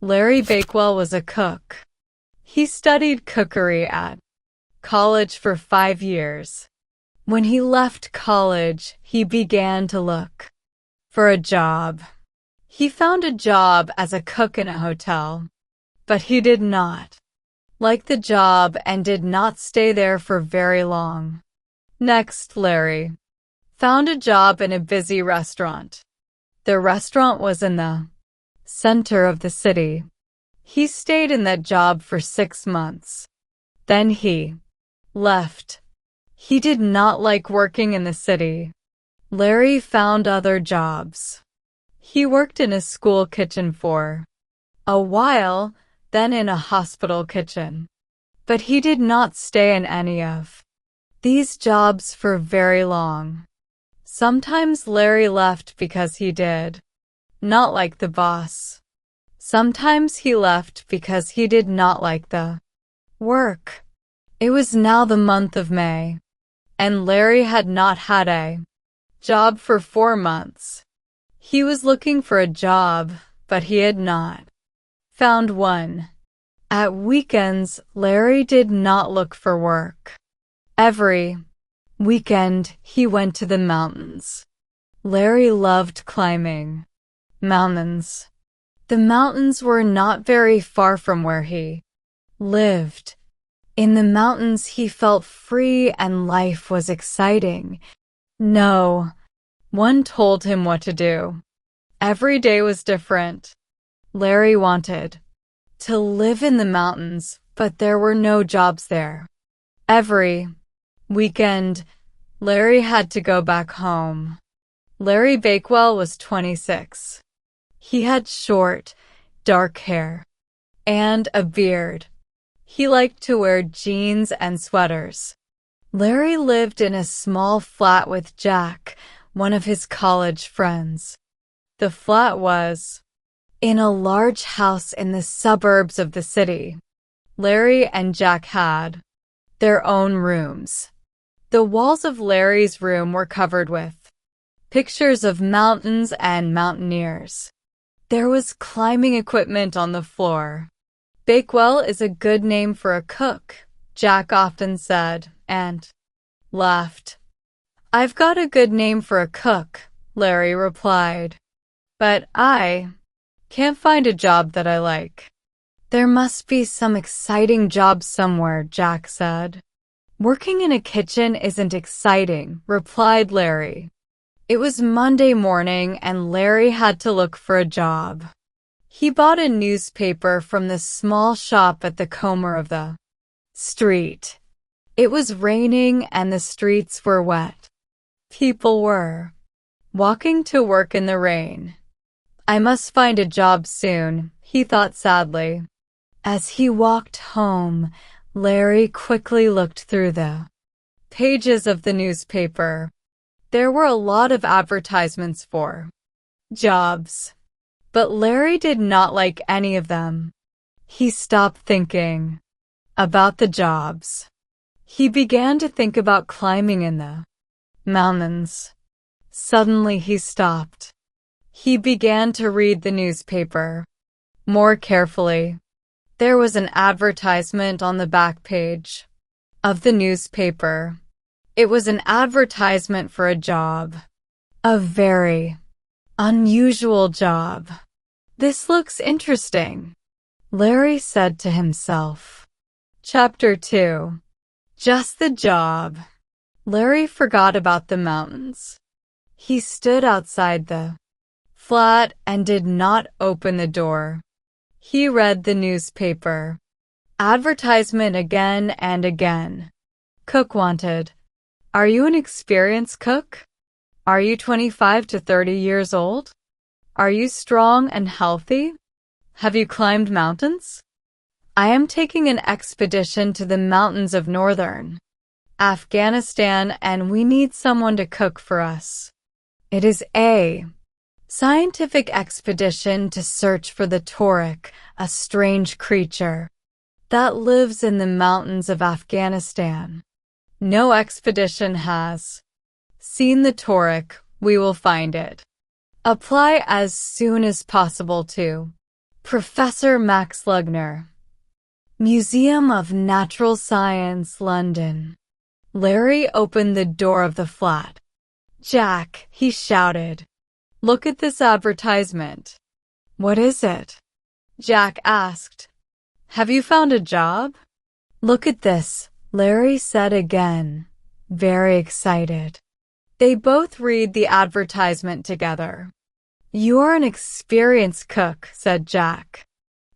Larry Bakewell was a cook. He studied cookery at college for 5 years. When he left college, he began to look for a job. He found a job as a cook in a hotel, but he did not like the job and did not stay there for very long. Next, Larry found a job in a busy restaurant. The restaurant was in the center of the city. He stayed in that job for 6 months. Then he left. He did not like working in the city. Larry found other jobs. He worked in a school kitchen for a while, then in a hospital kitchen. But he did not stay in any of these jobs for very long. Sometimes Larry left because he did not like the boss. Sometimes he left because he did not like the work. It was now the month of May, and Larry had not had a job for 4 months. He was looking for a job, but he had not found one. At weekends, Larry did not look for work. Every weekend, he went to the mountains. Larry loved climbing mountains. The mountains were not very far from where he lived. In the mountains, he felt free and life was exciting. No one told him what to do. Every day was different. Larry wanted to live in the mountains, but there were no jobs there. Every weekend, Larry had to go back home. Larry Bakewell was 26. He had short, dark hair and a beard. He liked to wear jeans and sweaters. Larry lived in a small flat with Jack, one of his college friends. The flat was in a large house in the suburbs of the city. Larry and Jack had their own rooms. The walls of Larry's room were covered with pictures of mountains and mountaineers. There was climbing equipment on the floor. Bakewell is a good name for a cook, Jack often said, and laughed. I've got a good name for a cook, Larry replied. But I can't find a job that I like. There must be some exciting job somewhere, Jack said. Working in a kitchen isn't exciting, replied Larry. It was Monday morning and Larry had to look for a job. He bought a newspaper from the small shop at the corner of the street. It was raining and the streets were wet. People were walking to work in the rain. I must find a job soon, he thought sadly. As he walked home, Larry quickly looked through the pages of the newspaper. There were a lot of advertisements for jobs, but Larry did not like any of them. He stopped thinking about the jobs. He began to think about climbing in the mountains. Suddenly he stopped. He began to read the newspaper more carefully. There was an advertisement on the back page of the newspaper. It was an advertisement for a job. A very unusual job. This looks interesting, Larry said to himself. Chapter 2. Just the job. Larry forgot about the mountains. He stood outside the flat and did not open the door. He read the newspaper. Advertisement again and again. Cook wanted. Are you an experienced cook? Are you 25 to 30 years old? Are you strong and healthy? Have you climbed mountains? I am taking an expedition to the mountains of northern Afghanistan and we need someone to cook for us. It is a scientific expedition to search for the Torik, a strange creature that lives in the mountains of Afghanistan. No expedition has seen the Torik. We will find it. Apply as soon as possible to Professor Max Lugner, Museum of Natural Science, London. Larry opened the door of the flat. "Jack," he shouted, "look at this advertisement." "What is it?" Jack asked. "Have you found a job?" "Look at this," Larry said again, very excited. They both read the advertisement together. "You're an experienced cook," said Jack.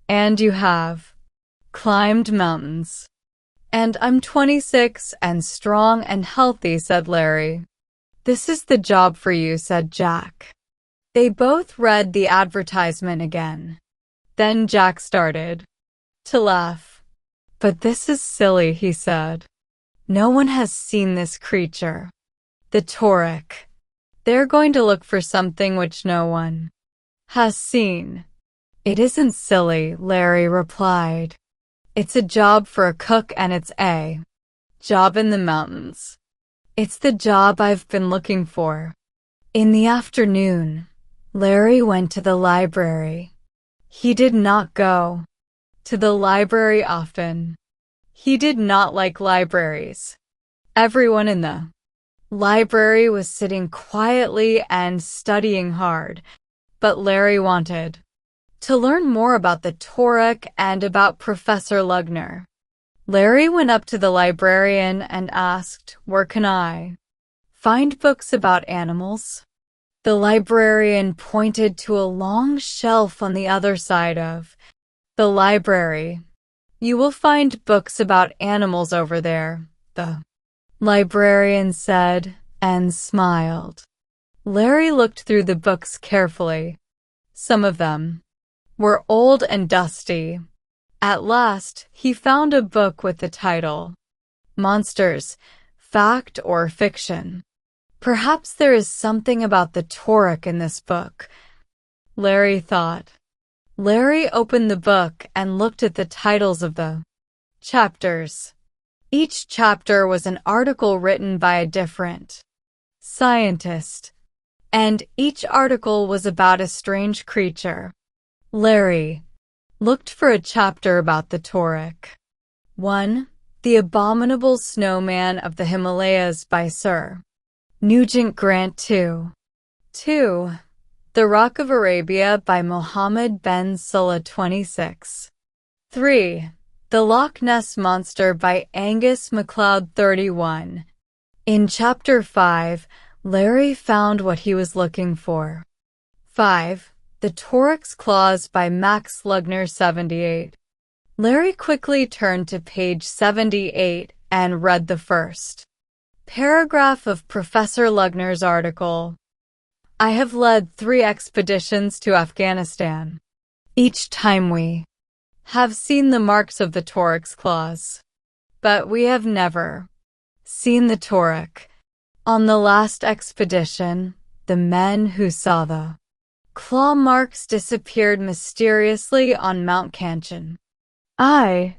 "And you have climbed mountains." "And I'm 26 and strong and healthy," said Larry. "This is the job for you," said Jack. They both read the advertisement again. Then Jack started to laugh. "But this is silly," he said. "No one has seen this creature. The Torok. They're going to look for something which no one has seen." "It isn't silly," Larry replied. "It's a job for a cook, and it's a job in the mountains. It's the job I've been looking for." In the afternoon, Larry went to the library. He did not go to the library often. He did not like libraries. Everyone in the library was sitting quietly and studying hard, but Larry wanted to learn more about the Torok and about Professor Lugner. Larry went up to the librarian and asked, "Where can I find books about animals?" The librarian pointed to a long shelf on the other side of the library. "You will find books about animals over there," the librarian said, and smiled. Larry looked through the books carefully. Some of them were old and dusty. At last, he found a book with the title, "Monsters, Fact or Fiction?" "Perhaps there is something about the Torok in this book," Larry thought. Larry opened the book and looked at the titles of the chapters. Each chapter was an article written by a different scientist, and each article was about a strange creature. Larry looked for a chapter about the Torok. 1. The Abominable Snowman of the Himalayas by Sir Nugent Grant. 2. The Rock of Arabia by Mohammed Ben Sulla. 26. 3. The Loch Ness Monster by Angus MacLeod. 31. In Chapter 5, Larry found what he was looking for. 5. The Torok's Claws by Max Lugner. 78. Larry quickly turned to page 78 and read the first paragraph of Professor Lugner's article. "I have led 3 expeditions to Afghanistan. Each time we have seen the marks of the Torok's claws. But we have never seen the Torok. On the last expedition, the men who saw the claw marks disappeared mysteriously on Mount Kanchan. I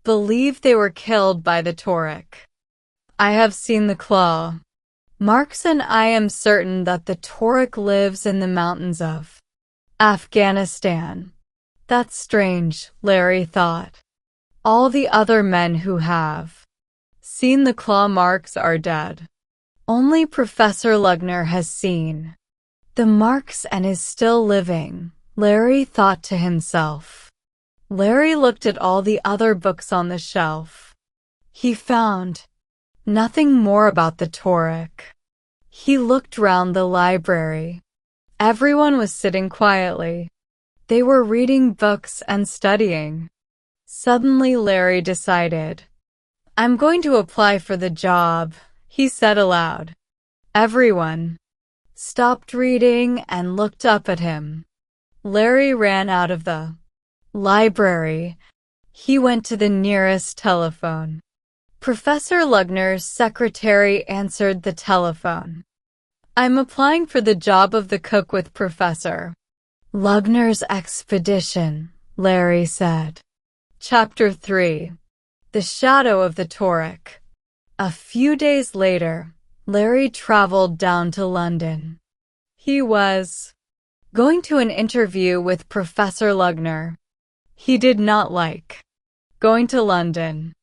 believe they were killed by the Torok. I have seen the claw marks, and I am certain that the Torok lives in the mountains of Afghanistan." "That's strange," Larry thought. "All the other men who have seen the claw marks are dead. Only Professor Lugner has seen the marks and is still living," Larry thought to himself. Larry looked at all the other books on the shelf. He found nothing more about the Torok. He looked round the library. Everyone was sitting quietly. They were reading books and studying. Suddenly Larry decided, "I'm going to apply for the job," he said aloud. Everyone stopped reading and looked up at him. Larry ran out of the library. He went to the nearest telephone. Professor Lugner's secretary answered the telephone. "I'm applying for the job of the cook with Professor Lugner's expedition," Larry said. Chapter 3. The Shadow of the Torok. A few days later, Larry traveled down to London. He was Going to an interview with Professor Lugner. He did not like going to London.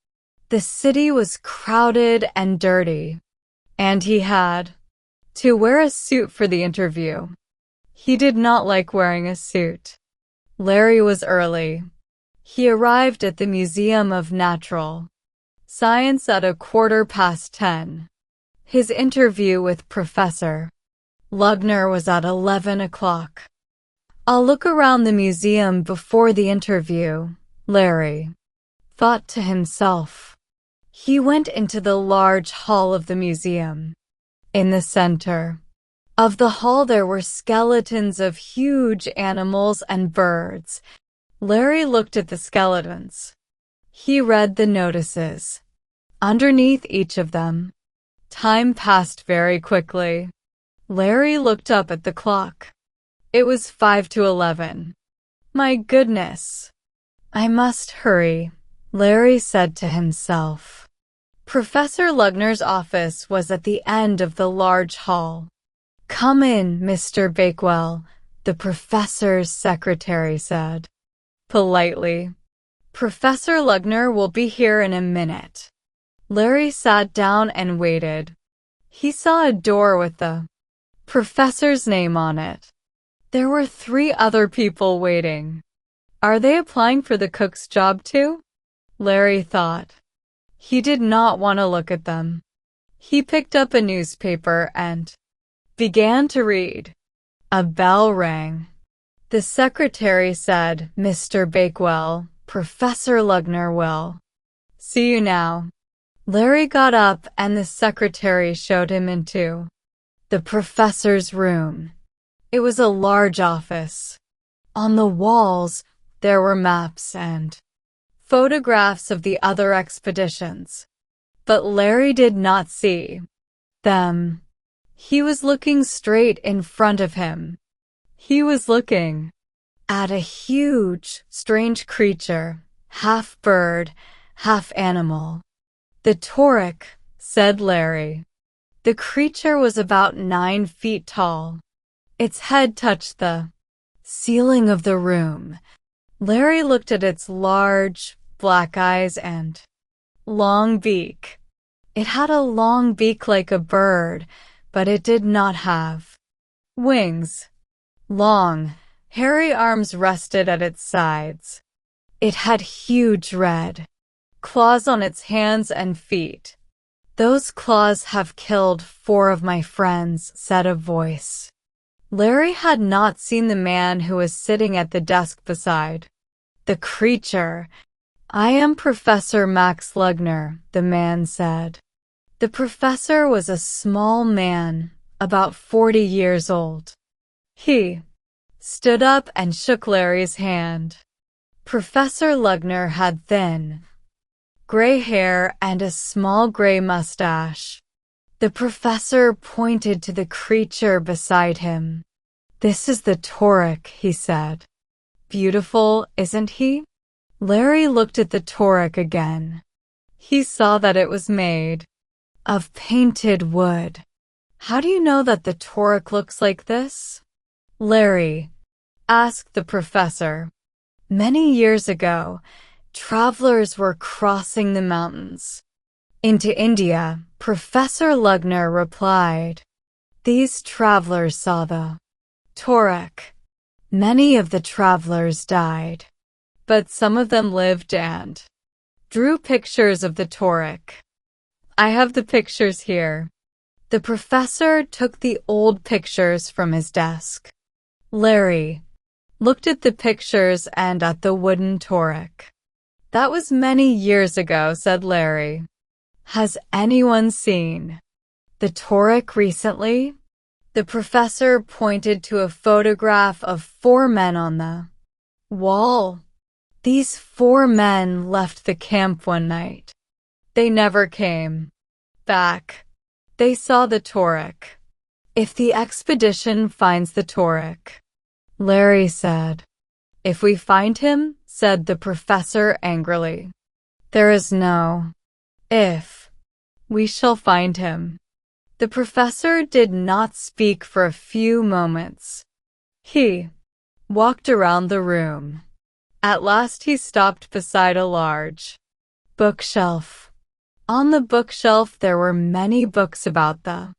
The city was crowded and dirty, and he had to wear a suit for the interview. He did not like wearing a suit. Larry was early. He arrived at the Museum of Natural Science at 10:15. His interview with Professor Lugner was at 11 o'clock. I'll look around the museum before the interview, Larry thought to himself. He went into the large hall of the museum. In the center of the hall there were skeletons of huge animals and birds. Larry looked at the skeletons. He read the notices underneath each of them. Time passed very quickly. Larry looked up at the clock. It was 5 to 11. My goodness. I must hurry, Larry said to himself. Professor Lugner's office was at the end of the large hall. Come in, Mr. Bakewell, the professor's secretary said politely. Professor Lugner will be here in a minute. Larry sat down and waited. He saw a door with the professor's name on it. There were 3 other people waiting. Are they applying for the cook's job too? Larry thought. He did not want to look at them. He picked up a newspaper and began to read. A bell rang. The secretary said, Mr. Bakewell, Professor Lugner will see you now. Larry got up and the secretary showed him into the professor's room. It was a large office. On the walls, there were maps and photographs of the other expeditions. But Larry did not see them. He was looking straight in front of him. He was looking at a huge, strange creature, half bird, half animal. The Torok, said Larry. The creature was about 9 feet tall. Its head touched the ceiling of the room. Larry looked at its large, black eyes and long beak. It had a long beak like a bird, but it did not have wings. Long, hairy arms rested at its sides. It had huge red claws on its hands and feet. Those claws have killed 4 of my friends, said a voice. Larry had not seen the man who was sitting at the desk beside the creature. I am Professor Max Lugner, the man said. The professor was a small man, about 40 years old. He stood up and shook Larry's hand. Professor Lugner had thin, gray hair and a small gray mustache. The professor pointed to the creature beside him. This is the Torok, he said. Beautiful, isn't he? Larry looked at the Torok again. He saw that it was made of painted wood. How do you know that the Torok looks like this? Larry asked the professor. Many years ago, travelers were crossing the mountains into India, Professor Lugner replied. These travelers saw the Torok. Many of the travelers died, but some of them lived and drew pictures of the Torok. I have the pictures here. The professor took the old pictures from his desk. Larry looked at the pictures and at the wooden Torok. That was many years ago, said Larry. Has anyone seen the Torok recently? The professor pointed to a photograph of 4 men on the wall. These 4 men left the camp one night. They never came back. They saw the Torok. If the expedition finds the Torok, Larry said. If we find him, said the professor angrily. There is no if. We shall find him. The professor did not speak for a few moments. He walked around the room. At last he stopped beside a large bookshelf. On the bookshelf there were many books about the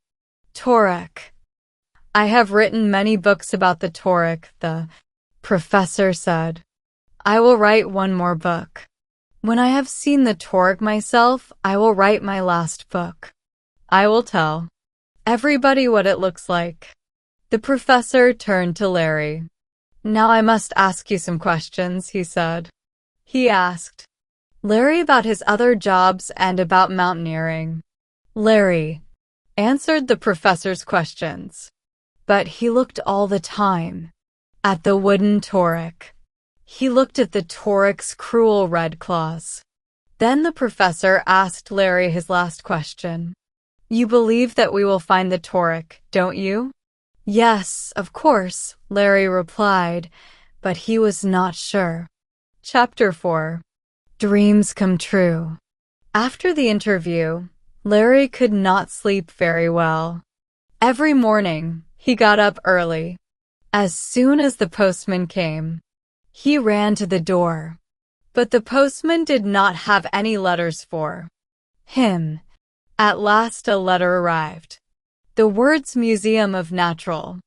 Torah. I have written many books about the Torah, the professor said. I will write one more book. When I have seen the Torah myself, I will write my last book. I will tell everybody what it looks like. The professor turned to Larry. Now I must ask you some questions, he said. He asked Larry about his other jobs and about mountaineering. Larry answered the professor's questions, but he looked all the time at the wooden Torah. He looked at the Torah's cruel red claws. Then the professor asked Larry his last question. You believe that we will find the Torah, don't you? Yes, of course, Larry replied, but he was not sure. Chapter 4. Dreams Come True. After the interview, Larry could not sleep very well. Every morning, he got up early. As soon as the postman came, he ran to the door. But the postman did not have any letters for him. At last a letter arrived. The words Museum of Natural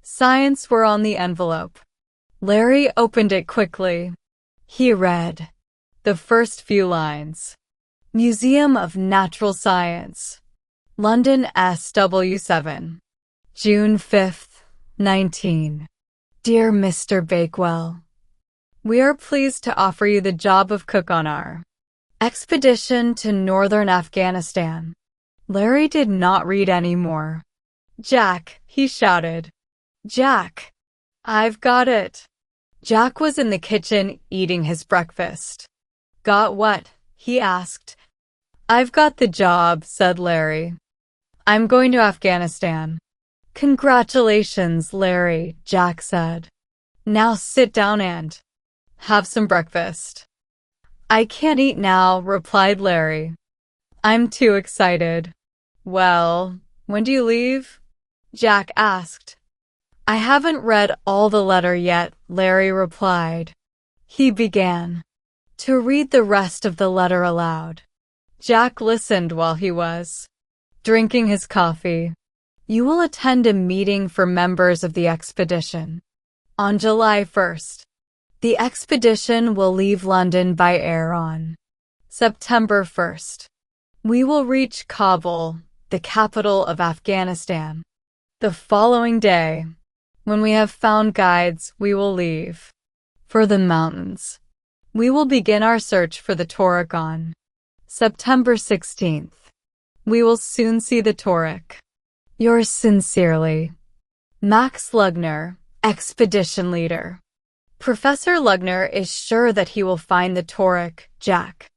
Science were on the envelope. Larry opened it quickly. He read the first few lines. Museum of Natural Science, London SW7, June 5th, 19. Dear Mr. Bakewell, we are pleased to offer you the job of cook on our expedition to northern Afghanistan. Larry did not read any more. Jack, he shouted. Jack, I've got it. Jack was in the kitchen eating his breakfast. Got what? He asked. I've got the job, said Larry. I'm going to Afghanistan. Congratulations, Larry, Jack said. Now sit down and have some breakfast. I can't eat now, replied Larry. I'm too excited. Well, when do you leave? Jack asked. I haven't read all the letter yet, Larry replied. He began to read the rest of the letter aloud. Jack listened while he was drinking his coffee. You will attend a meeting for members of the expedition on July 1st. The expedition will leave London by air on September 1st. We will reach Kabul, the capital of Afghanistan, the following day. When we have found guides, we will leave for the mountains. We will begin our search for the Torah on September 16th. We will soon see the Torah. Yours sincerely, Max Lugner, Expedition Leader. Professor Lugner is sure that he will find the Torah, Jack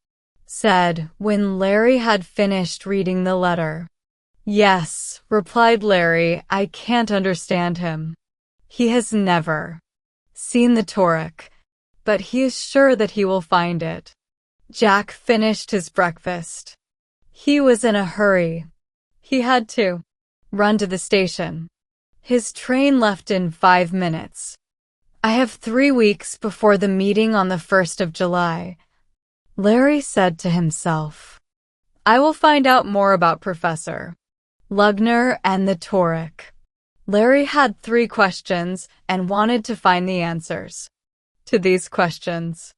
said when Larry had finished reading the letter. Yes, replied Larry, I can't understand him. He has never seen the Torah, but he is sure that he will find it. Jack finished his breakfast. He was in a hurry. He had to run to the station. His train left in 5 minutes. I have 3 weeks before the meeting on the 1st of July, Larry said to himself. I will find out more about Professor Lugner and the Torah. Larry had 3 questions and wanted to find the answers to these questions.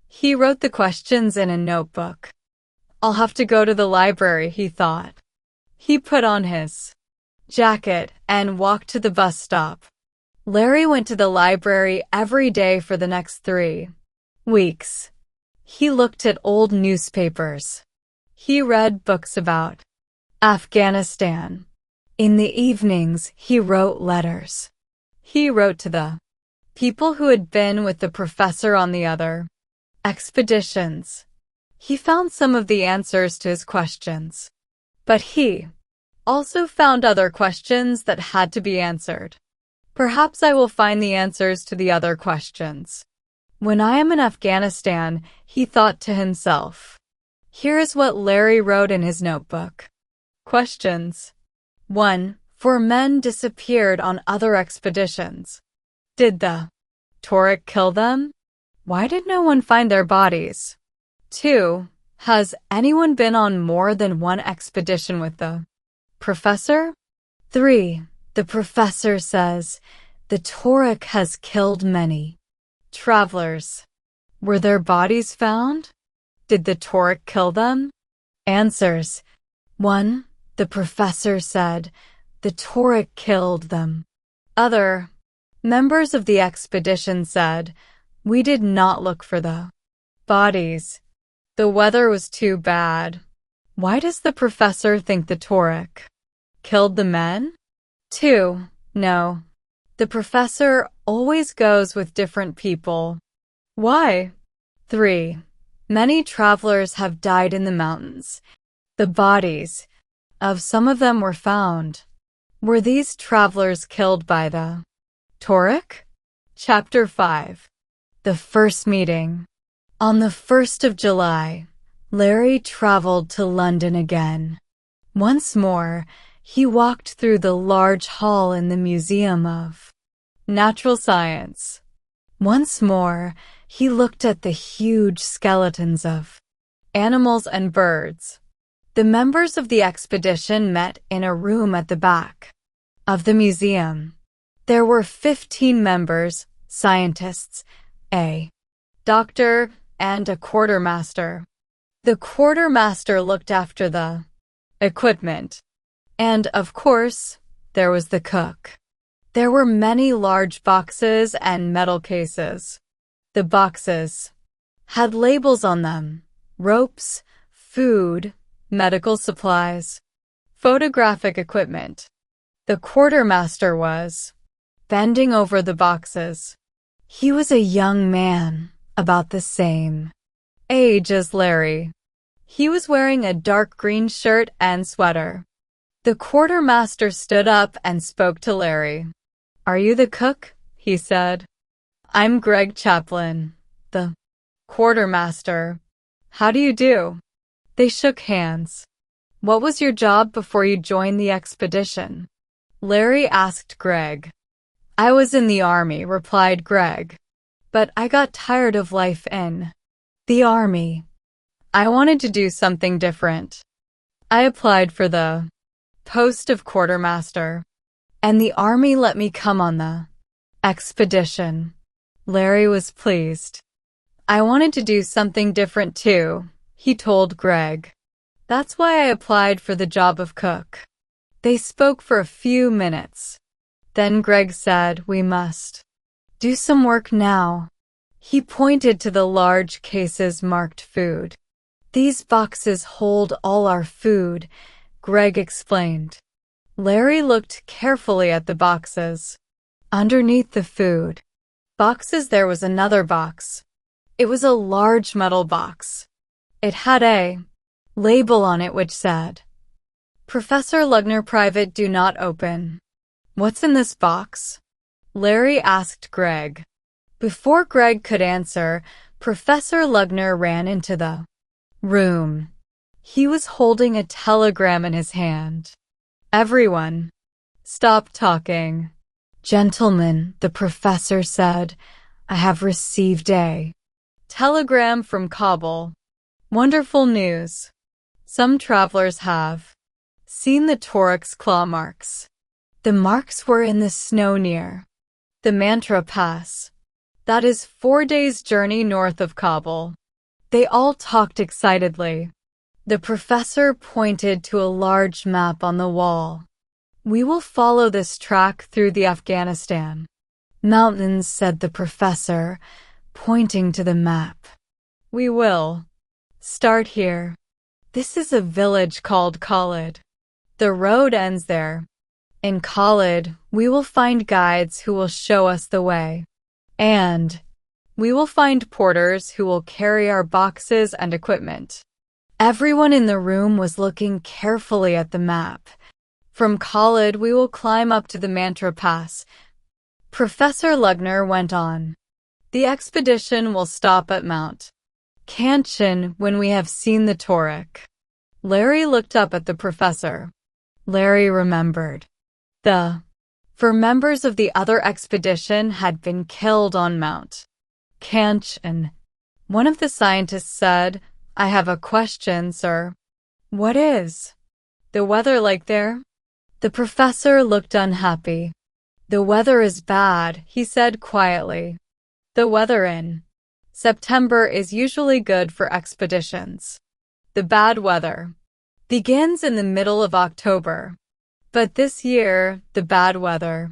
He wrote the questions in a notebook. I'll have to go to the library, he thought. He put on his jacket and walked to the bus stop. Larry went to the library every day for the next 3 weeks. He looked at old newspapers. He read books about Afghanistan. In the evenings, he wrote letters. He wrote to the people who had been with the professor on the other expeditions. He found some of the answers to his questions, but he also found other questions that had to be answered. Perhaps I will find the answers to the other questions when I am in Afghanistan, he thought to himself. Here is what Larry wrote in his notebook. Questions. 1. 4 men disappeared on other expeditions. Did the Torik kill them? Why did no one find their bodies? 2. Has anyone been on more than one expedition with the professor? 3. The professor says the Torik has killed many travelers. Were their bodies found? Did the Torik kill them? Answers. 1. The professor said the Torik killed them. Other members of the expedition said, we did not look for the bodies. The weather was too bad. Why does the professor think the Torik killed the men? 2. No. The professor always goes with different people. Why? 3. Many travelers have died in the mountains. The bodies of some of them were found. Were these travelers killed by the Torik? Chapter 5. The first meeting. On the 1st of July, Larry traveled to London again. Once more, he walked through the large hall in the Museum of Natural Science. Once more, he looked at the huge skeletons of animals and birds. The members of the expedition met in a room at the back of the museum. There were 15 members, scientists, a doctor, and a quartermaster. The quartermaster looked after the equipment. And, of course, there was the cook. There were many large boxes and metal cases. The boxes had labels on them: ropes, food, medical supplies, photographic equipment. The quartermaster was bending over the boxes. He was a young man, about the same age as Larry. He was wearing a dark green shirt and sweater. The quartermaster stood up and spoke to Larry. Are you the cook? He said. I'm Greg Chaplin, the quartermaster. How do you do? They shook hands. What was your job before you joined the expedition? Larry asked Greg. I was in the army, replied Greg. But I got tired of life in the army. I wanted to do something different. I applied for the post of quartermaster, and the army let me come on the expedition. Larry was pleased. I wanted to do something different too, he told Greg. That's why I applied for the job of cook. They spoke for a few minutes. Then Greg said, we must do some work now. He pointed to the large cases marked food. These boxes hold all our food, Greg explained. Larry looked carefully at the boxes. Underneath the food boxes there was another box. It was a large metal box. It had a label on it which said, Professor Lugner Private, do not open. What's in this box? Larry asked Greg. Before Greg could answer, Professor Lugner ran into the room. He was holding a telegram in his hand. Everyone, stop talking. Gentlemen, the professor said, I have received a telegram from Kabul. Wonderful news. Some travelers have seen the Torik's claw marks. The marks were in the snow near the Mantra Pass. That is 4 days' journey north of Kabul. They all talked excitedly. The professor pointed to a large map on the wall. We will follow this track through the Afghanistan mountains, said the professor, pointing to the map. We will start here. This is a village called Khalid. The road ends there. In Khalid, we will find guides who will show us the way. And we will find porters who will carry our boxes and equipment. Everyone in the room was looking carefully at the map. From Khalid, we will climb up to the Mantra Pass. Professor Lugner went on. The expedition will stop at Mount Kanchan when we have seen the Torik. Larry looked up at the professor. Larry remembered. The for members of the other expedition had been killed on Mount Kanchan. One of the scientists said, "I have a question, sir." "What is the weather like there?" The professor looked unhappy. "The weather is bad," he said quietly. "The weather in September is usually good for expeditions. The bad weather begins in the middle of October. But this year, the bad weather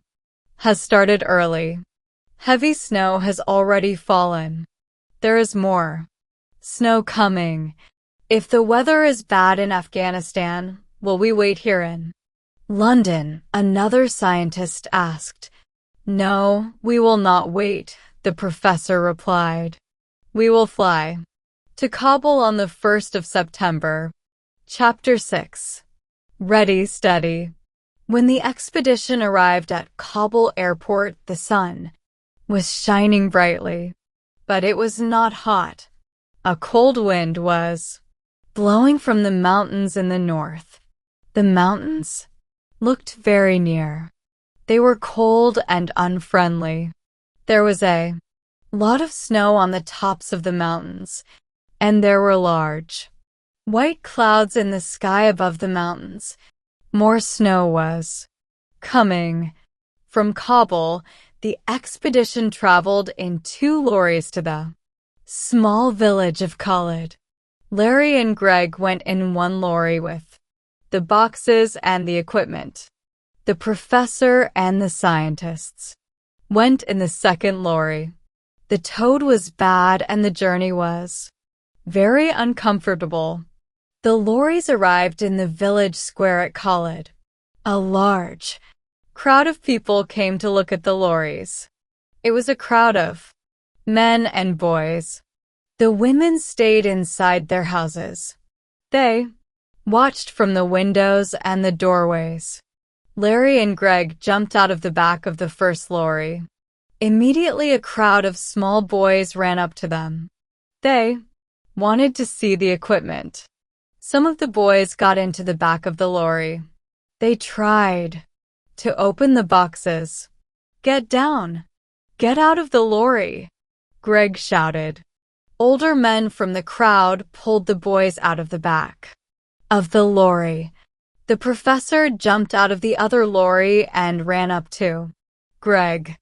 has started early. Heavy snow has already fallen. There is more snow coming. If the weather is bad in Afghanistan, will we wait here in London?" another scientist asked. "No, we will not wait," the professor replied. "We will fly to Kabul on the 1st of September. Chapter 6. Ready, Steady. When the expedition arrived at Kabul airport, the sun was shining brightly, but it was not hot. A cold wind was blowing from the mountains in the north. The mountains looked very near. They were cold and unfriendly. There was a lot of snow on the tops of the mountains, and there were large white clouds in the sky above the mountains. More snow was coming. From Kabul, the expedition traveled in 2 lorries to the small village of Khalid. Larry and Greg went in one lorry with the boxes and the equipment. The professor and the scientists went in the second lorry. The toad was bad and the journey was very uncomfortable. The lorries arrived in the village square at Khalid. A large crowd of people came to look at the lorries. It was a crowd of men and boys. The women stayed inside their houses. They watched from the windows and the doorways. Larry and Greg jumped out of the back of the first lorry. Immediately, a crowd of small boys ran up to them. They wanted to see the equipment. Some of the boys got into the back of the lorry. They tried to open the boxes. "Get down! Get out of the lorry!" Greg shouted. Older men from the crowd pulled the boys out of the back of the lorry. The professor jumped out of the other lorry and ran up to Greg.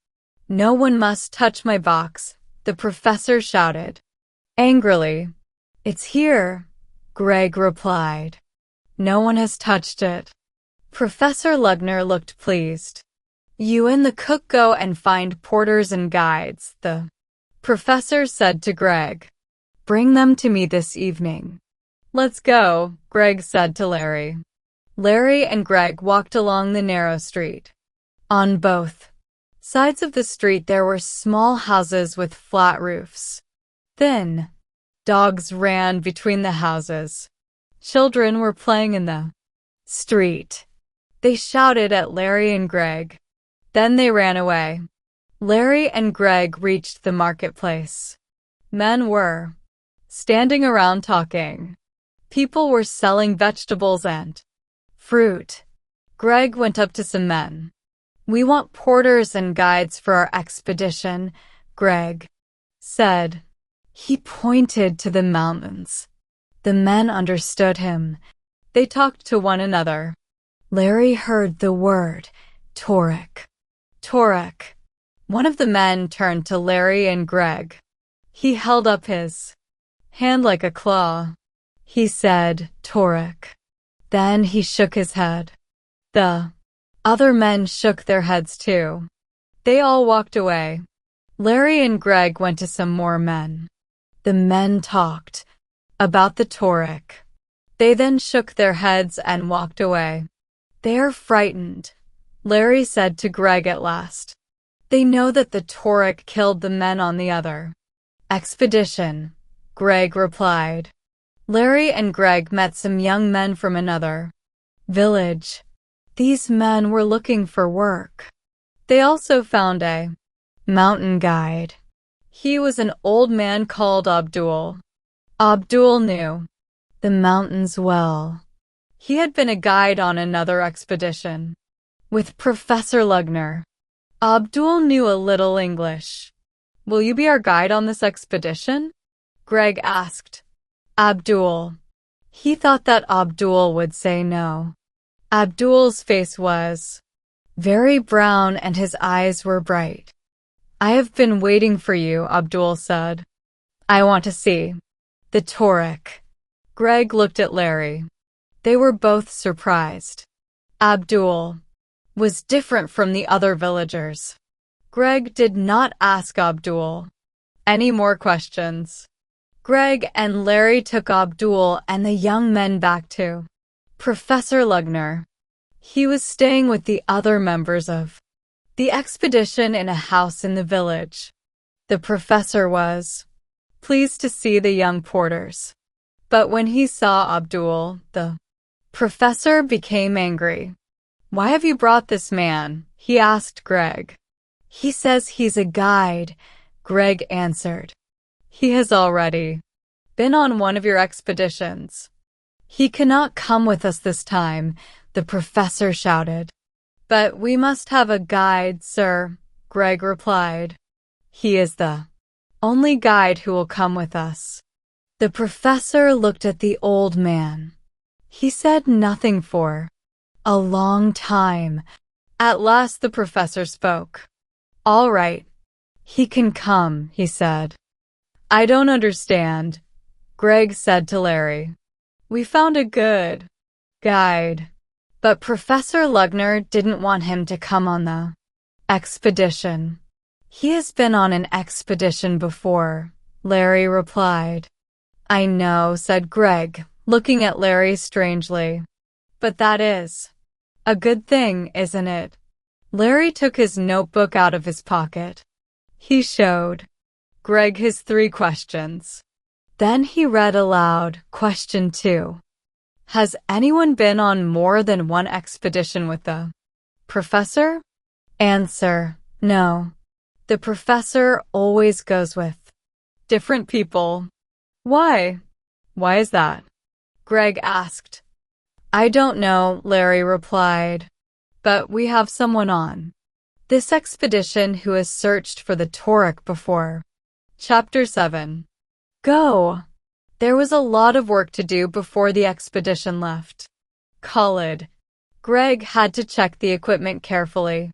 "No one must touch my box," the professor shouted angrily. "It's here," Greg replied. "No one has touched it." Professor Lugner looked pleased. "You and the cook go and find porters and guides," the professor said to Greg. "Bring them to me this evening." "Let's go," Greg said to Larry. Larry and Greg walked along the narrow street. On both sides of the street there were small houses with flat roofs. Thin dogs ran between the houses. Children were playing in the street. They shouted at Larry and Greg. Then they ran away. Larry and Greg reached the marketplace. Men were standing around talking. People were selling vegetables and fruit. Greg went up to some men. "We want porters and guides for our expedition," Greg said. He pointed to the mountains. The men understood him. They talked to one another. Larry heard the word Torik. Torik. One of the men turned to Larry and Greg. He held up his hand like a claw. He said, "Torik." Then he shook his head. The other men shook their heads too. They all walked away. Larry and Greg went to some more men. The men talked about the Torik. They then shook their heads and walked away. "They are frightened," Larry said to Greg at last. "They know that the Torik killed the men on the other expedition," Greg replied. Larry and Greg met some young men from another village. These men were looking for work. They also found a mountain guide. He was an old man called Abdul. Abdul knew the mountains well. He had been a guide on another expedition. With Professor Lugner. Abdul knew a little English. Will you be our guide on this expedition? Greg asked. Abdul. He thought that Abdul would say no. Abdul's face was very brown and his eyes were bright. I have been waiting for you, Abdul said. I want to see the Torik. Greg looked at Larry. They were both surprised. Abdul was different from the other villagers. Greg did not ask Abdul any more questions. Greg and Larry took Abdul and the young men back to Professor Lugner. He was staying with the other members of the expedition in a house in the village. The professor was pleased to see the young porters. But when he saw Abdul, the professor became angry. Why have you brought this man? He asked Greg. He says he's a guide, Greg answered. He has already been on one of your expeditions. He cannot come with us this time, the professor shouted. But we must have a guide, sir, Greg replied. He is the only guide who will come with us. The professor looked at the old man. He said nothing for a long time. At last the professor spoke. All right. He can come, he said. I don't understand, Greg said to Larry. We found a good guide. But Professor Lugner didn't want him to come on the expedition. He has been on an expedition before, Larry replied. I know, said Greg, looking at Larry strangely. But that is a good thing, isn't it? Larry took his notebook out of his pocket. He showed Greg his 3 questions. Then he read aloud question 2. Has anyone been on more than one expedition with the professor? Answer, no. The professor always goes with different people. Why? Why is that? Greg asked. I don't know, Larry replied. But we have someone on this expedition who has searched for the Torik before. Chapter 7. Go! There was a lot of work to do before the expedition left Khalid. Greg had to check the equipment carefully.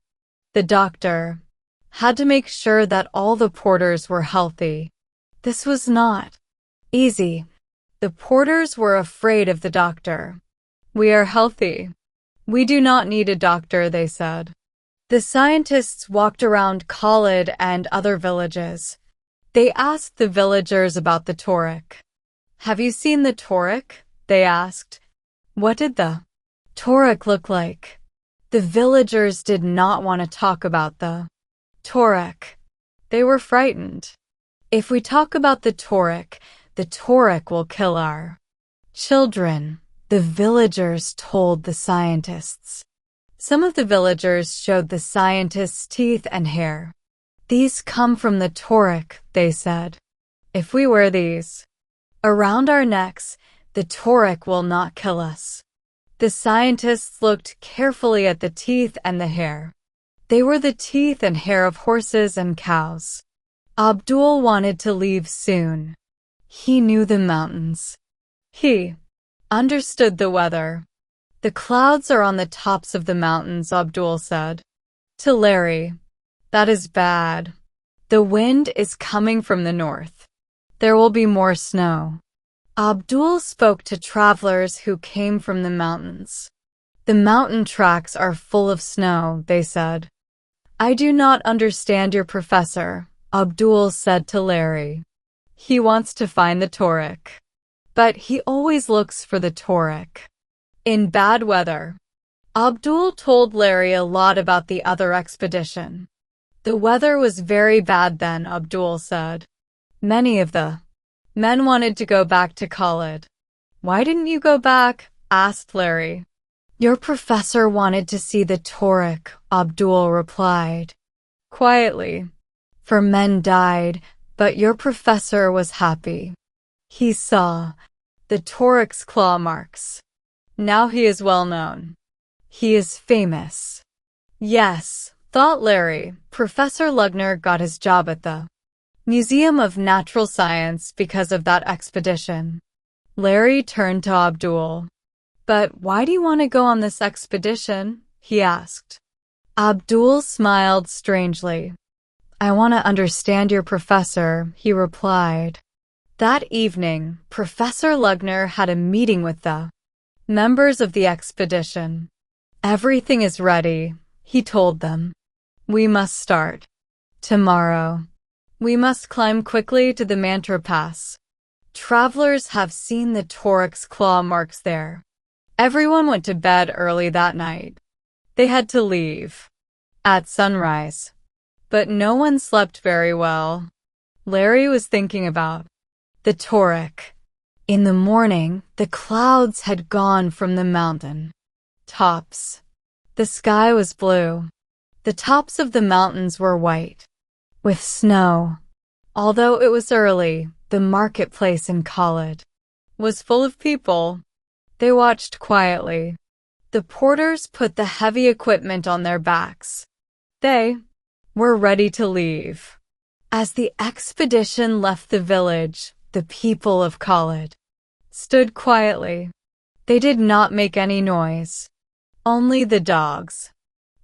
The doctor had to make sure that all the porters were healthy. This was not easy. The porters were afraid of the doctor. We are healthy. We do not need a doctor, they said. The scientists walked around Khalid and other villages. They asked the villagers about the Torik. Have you seen the Torik? They asked. What did the Torik look like? The villagers did not want to talk about the Torik. They were frightened. If we talk about the Torik will kill our children, the villagers told the scientists. Some of the villagers showed the scientists' teeth and hair. These come from the Torik, they said. If we wear these around our necks, the Torik will not kill us. The scientists looked carefully at the teeth and the hair. They were the teeth and hair of horses and cows. Abdul wanted to leave soon. He knew the mountains. He understood the weather. The clouds are on the tops of the mountains, Abdul said. To Larry, that is bad. The wind is coming from the north. There will be more snow. Abdul spoke to travelers who came from the mountains. The mountain tracks are full of snow, they said. I do not understand your professor, Abdul said to Larry. He wants to find the Torik. But he always looks for the Torik in bad weather. Abdul told Larry a lot about the other expedition. The weather was very bad then, Abdul said. Many of the men wanted to go back to Khalid. Why didn't you go back? Asked Larry. Your professor wanted to see the Torik, Abdul replied. Quietly. For men died, but your professor was happy. He saw the Torik's claw marks. Now he is well known. He is famous. Yes, thought Larry. Professor Lugner got his job at the Museum of Natural Science because of that expedition. Larry turned to Abdul. But why do you want to go on this expedition? He asked. Abdul smiled strangely. I want to understand your professor, he replied. That evening, Professor Lugner had a meeting with the members of the expedition. Everything is ready, he told them. We must start tomorrow. We must climb quickly to the Mantra Pass. Travelers have seen the Torek's claw marks there. Everyone went to bed early that night. They had to leave at sunrise. But no one slept very well. Larry was thinking about the Torek. In the morning, the clouds had gone from the mountain tops. The sky was blue. The tops of the mountains were white with snow. Although it was early, the marketplace in Khalid was full of people. They watched quietly. The porters put the heavy equipment on their backs. They were ready to leave. As the expedition left the village, the people of Khalid stood quietly. They did not make any noise. Only the dogs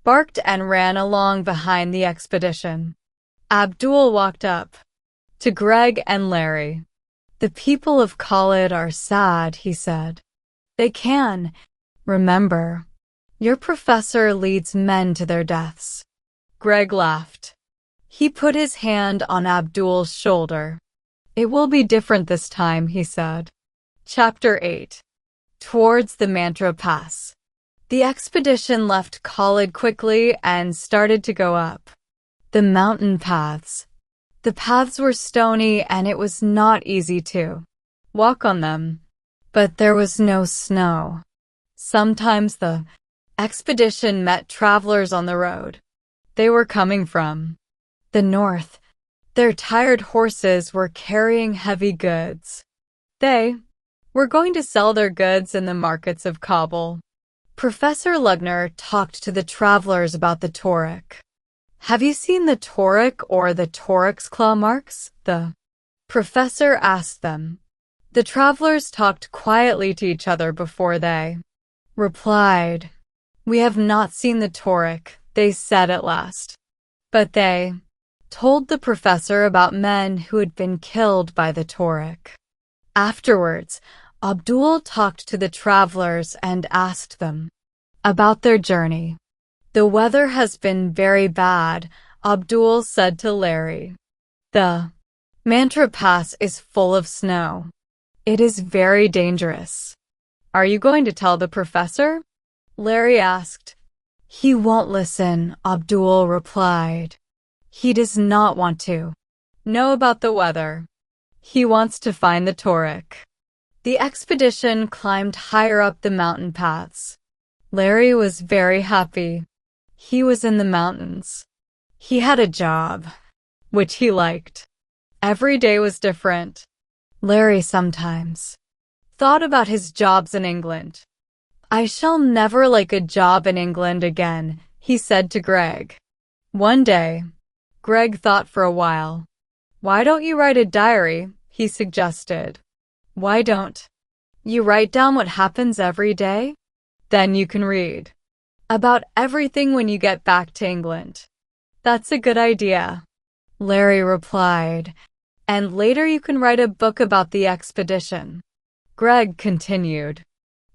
barked and ran along behind the expedition. Abdul walked up to Greg and Larry. The people of Khalid are sad, he said. They can. Remember, your professor leads men to their deaths. Greg laughed. He put his hand on Abdul's shoulder. It will be different this time, he said. Chapter 8. Towards the Mantra Pass. The expedition left Khalid quickly and started to go up the mountain paths. The paths were stony and it was not easy to walk on them. But there was no snow. Sometimes the expedition met travelers on the road. They were coming from the north. Their tired horses were carrying heavy goods. They were going to sell their goods in the markets of Kabul. Professor Lugner talked to the travelers about the Torek. Have you seen the Torek or the Torek's claw marks? The professor asked them. The travelers talked quietly to each other before they replied. We have not seen the Torek, they said at last. But they told the professor about men who had been killed by the Torek. Afterwards, Abdul talked to the travelers and asked them about their journey. The weather has been very bad, Abdul said to Larry. The Mantra Pass is full of snow. It is very dangerous. Are you going to tell the professor? Larry asked. He won't listen, Abdul replied. He does not want to know about the weather. He wants to find the Torek. The expedition climbed higher up the mountain paths. Larry was very happy. He was in the mountains. He had a job, which he liked. Every day was different. Larry sometimes thought about his jobs in England. I shall never like a job in England again, he said to Greg. One day, Greg thought for a while. Why don't you write a diary? He suggested. Why don't you write down what happens every day? Then you can read about everything when you get back to England. That's a good idea, Larry replied. And later you can write a book about the expedition. Greg continued.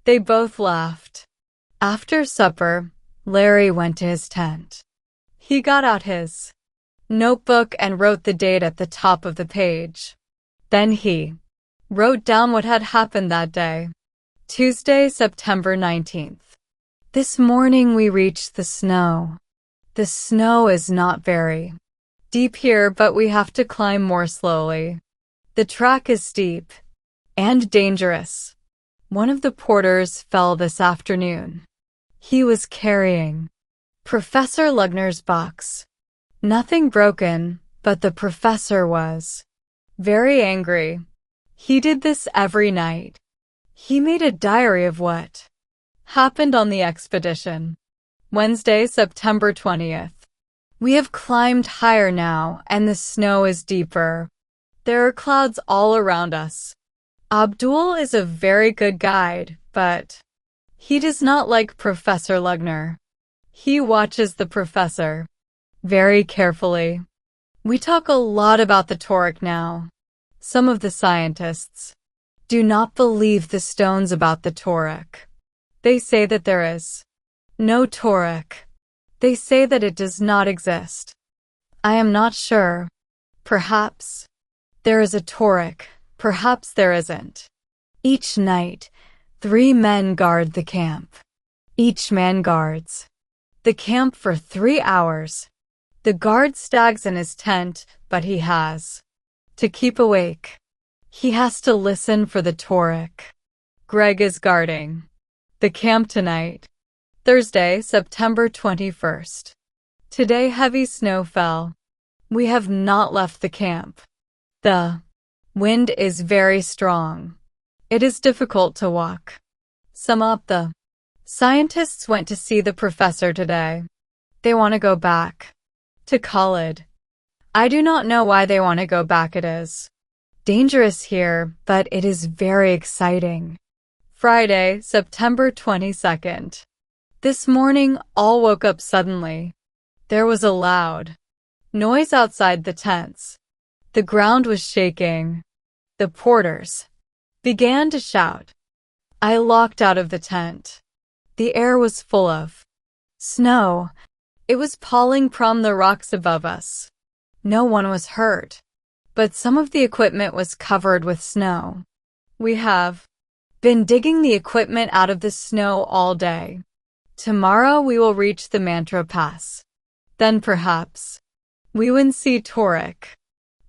They both laughed. After supper, Larry went to his tent. He got out his notebook and wrote the date at the top of the page. Then he wrote down what had happened that day. Tuesday, September 19th. This morning we reached the snow. The snow is not very deep here, but we have to climb more slowly. The track is steep and dangerous. One of the porters fell this afternoon. He was carrying Professor Lugner's box. Nothing broken, but the professor was very angry. He did this every night. He made a diary of what happened on the expedition. Wednesday, September 20th. We have climbed higher now, and the snow is deeper. There are clouds all around us. Abdul is a very good guide, but he does not like Professor Lugner. He watches the professor very carefully. We talk a lot about the Torek now. Some of the scientists do not believe the stones about the Torek. They say that there is no Torek. They say that it does not exist. I am not sure. Perhaps there is a Torek, perhaps there isn't. Each night, 3 men guard the camp. Each man guards the camp for 3 hours. The guard stags in his tent, but he has to keep awake. He has to listen for the Torek. Greg is guarding the camp tonight. Thursday, September 21st. Today heavy snow fell. We have not left the camp. The wind is very strong. It is difficult to walk. Some of the scientists went to see the professor today. They want to go back to college. I do not know why they want to go back. It is dangerous here, but it is very exciting. Friday, September 22nd. This morning, all woke up suddenly. There was a loud noise outside the tents. The ground was shaking. The porters began to shout. I locked out of the tent. The air was full of snow. It was falling from the rocks above us. No one was hurt, but some of the equipment was covered with snow. We have been digging the equipment out of the snow all day. Tomorrow we will reach the Mantra Pass. Then perhaps we will see Torek.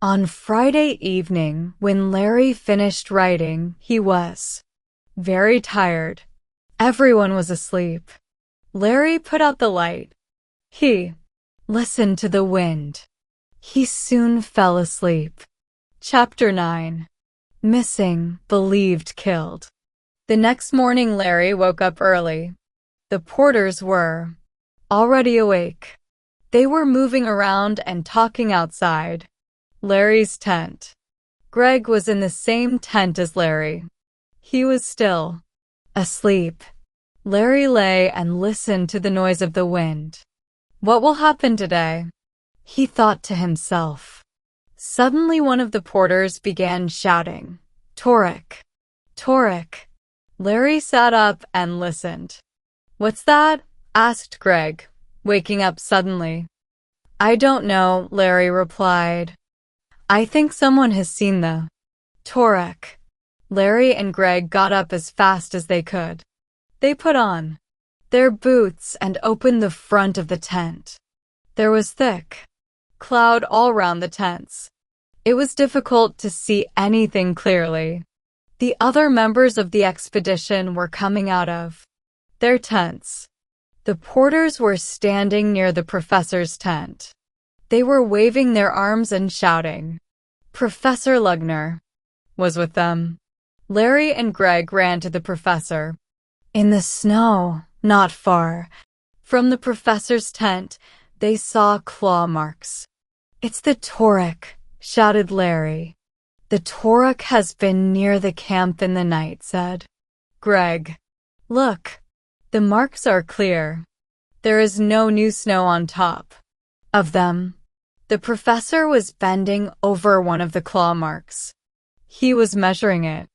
On Friday evening, when Larry finished writing, he was very tired. Everyone was asleep. Larry put out the light. He listened to the wind. He soon fell asleep. Chapter 9. Missing, believed killed. The next morning Larry woke up early. The porters were already awake. They were moving around and talking outside Larry's tent. Greg was in the same tent as Larry. He was still asleep. Larry lay and listened to the noise of the wind. What will happen today? He thought to himself. Suddenly one of the porters began shouting, Torek! Torek! Larry sat up and listened. What's that? Asked Greg, waking up suddenly. I don't know, Larry replied. I think someone has seen the Torek. Larry and Greg got up as fast as they could. They put on their boots and opened the front of the tent. There was thick cloud all round the tents. It was difficult to see anything clearly. The other members of the expedition were coming out of their tents. The porters were standing near the professor's tent. They were waving their arms and shouting. Professor Lugner was with them. Larry and Greg ran to the professor. In the snow, not far from the professor's tent, they saw claw marks. It's the Torek, shouted Larry. The Torek has been near the camp in the night, said Greg. Look, the marks are clear. There is no new snow on top of them. The professor was bending over one of the claw marks. He was measuring it.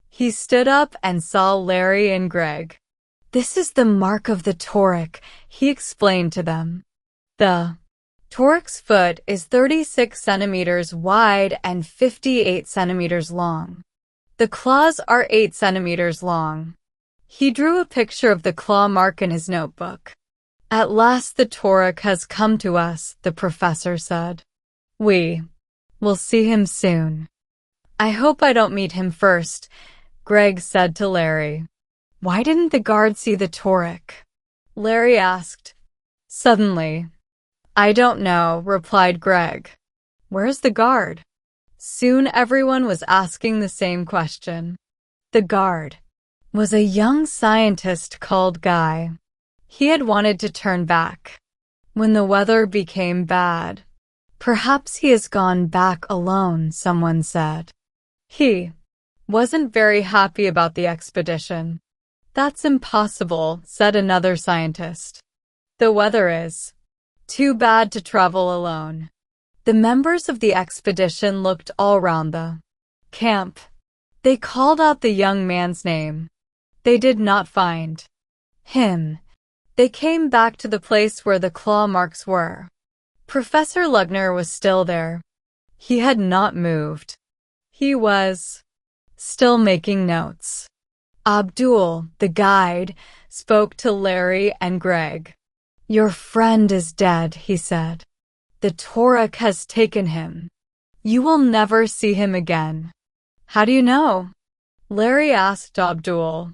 He stood up and saw Larry and Greg. This is the mark of the Torek, he explained to them. The Torek's foot is 36 centimeters wide and 58 centimeters long. The claws are 8 centimeters long. He drew a picture of the claw mark in his notebook. At last the Torek has come to us, the professor said. We will see him soon. I hope I don't meet him first, Greg said to Larry. Why didn't the guard see the Torek? Larry asked. Suddenly. I don't know, replied Greg. Where's the guard? Soon everyone was asking the same question. The guard was a young scientist called Guy. He had wanted to turn back when the weather became bad. Perhaps he has gone back alone, someone said. He wasn't very happy about the expedition. That's impossible, said another scientist. The weather is too bad to travel alone. The members of the expedition looked all round the camp. They called out the young man's name. They did not find him. They came back to the place where the claw marks were. Professor Lugner was still there. He had not moved. He was still making notes. Abdul, the guide, spoke to Larry and Greg. Your friend is dead, he said. The Torek has taken him. You will never see him again. How do you know? Larry asked Abdul.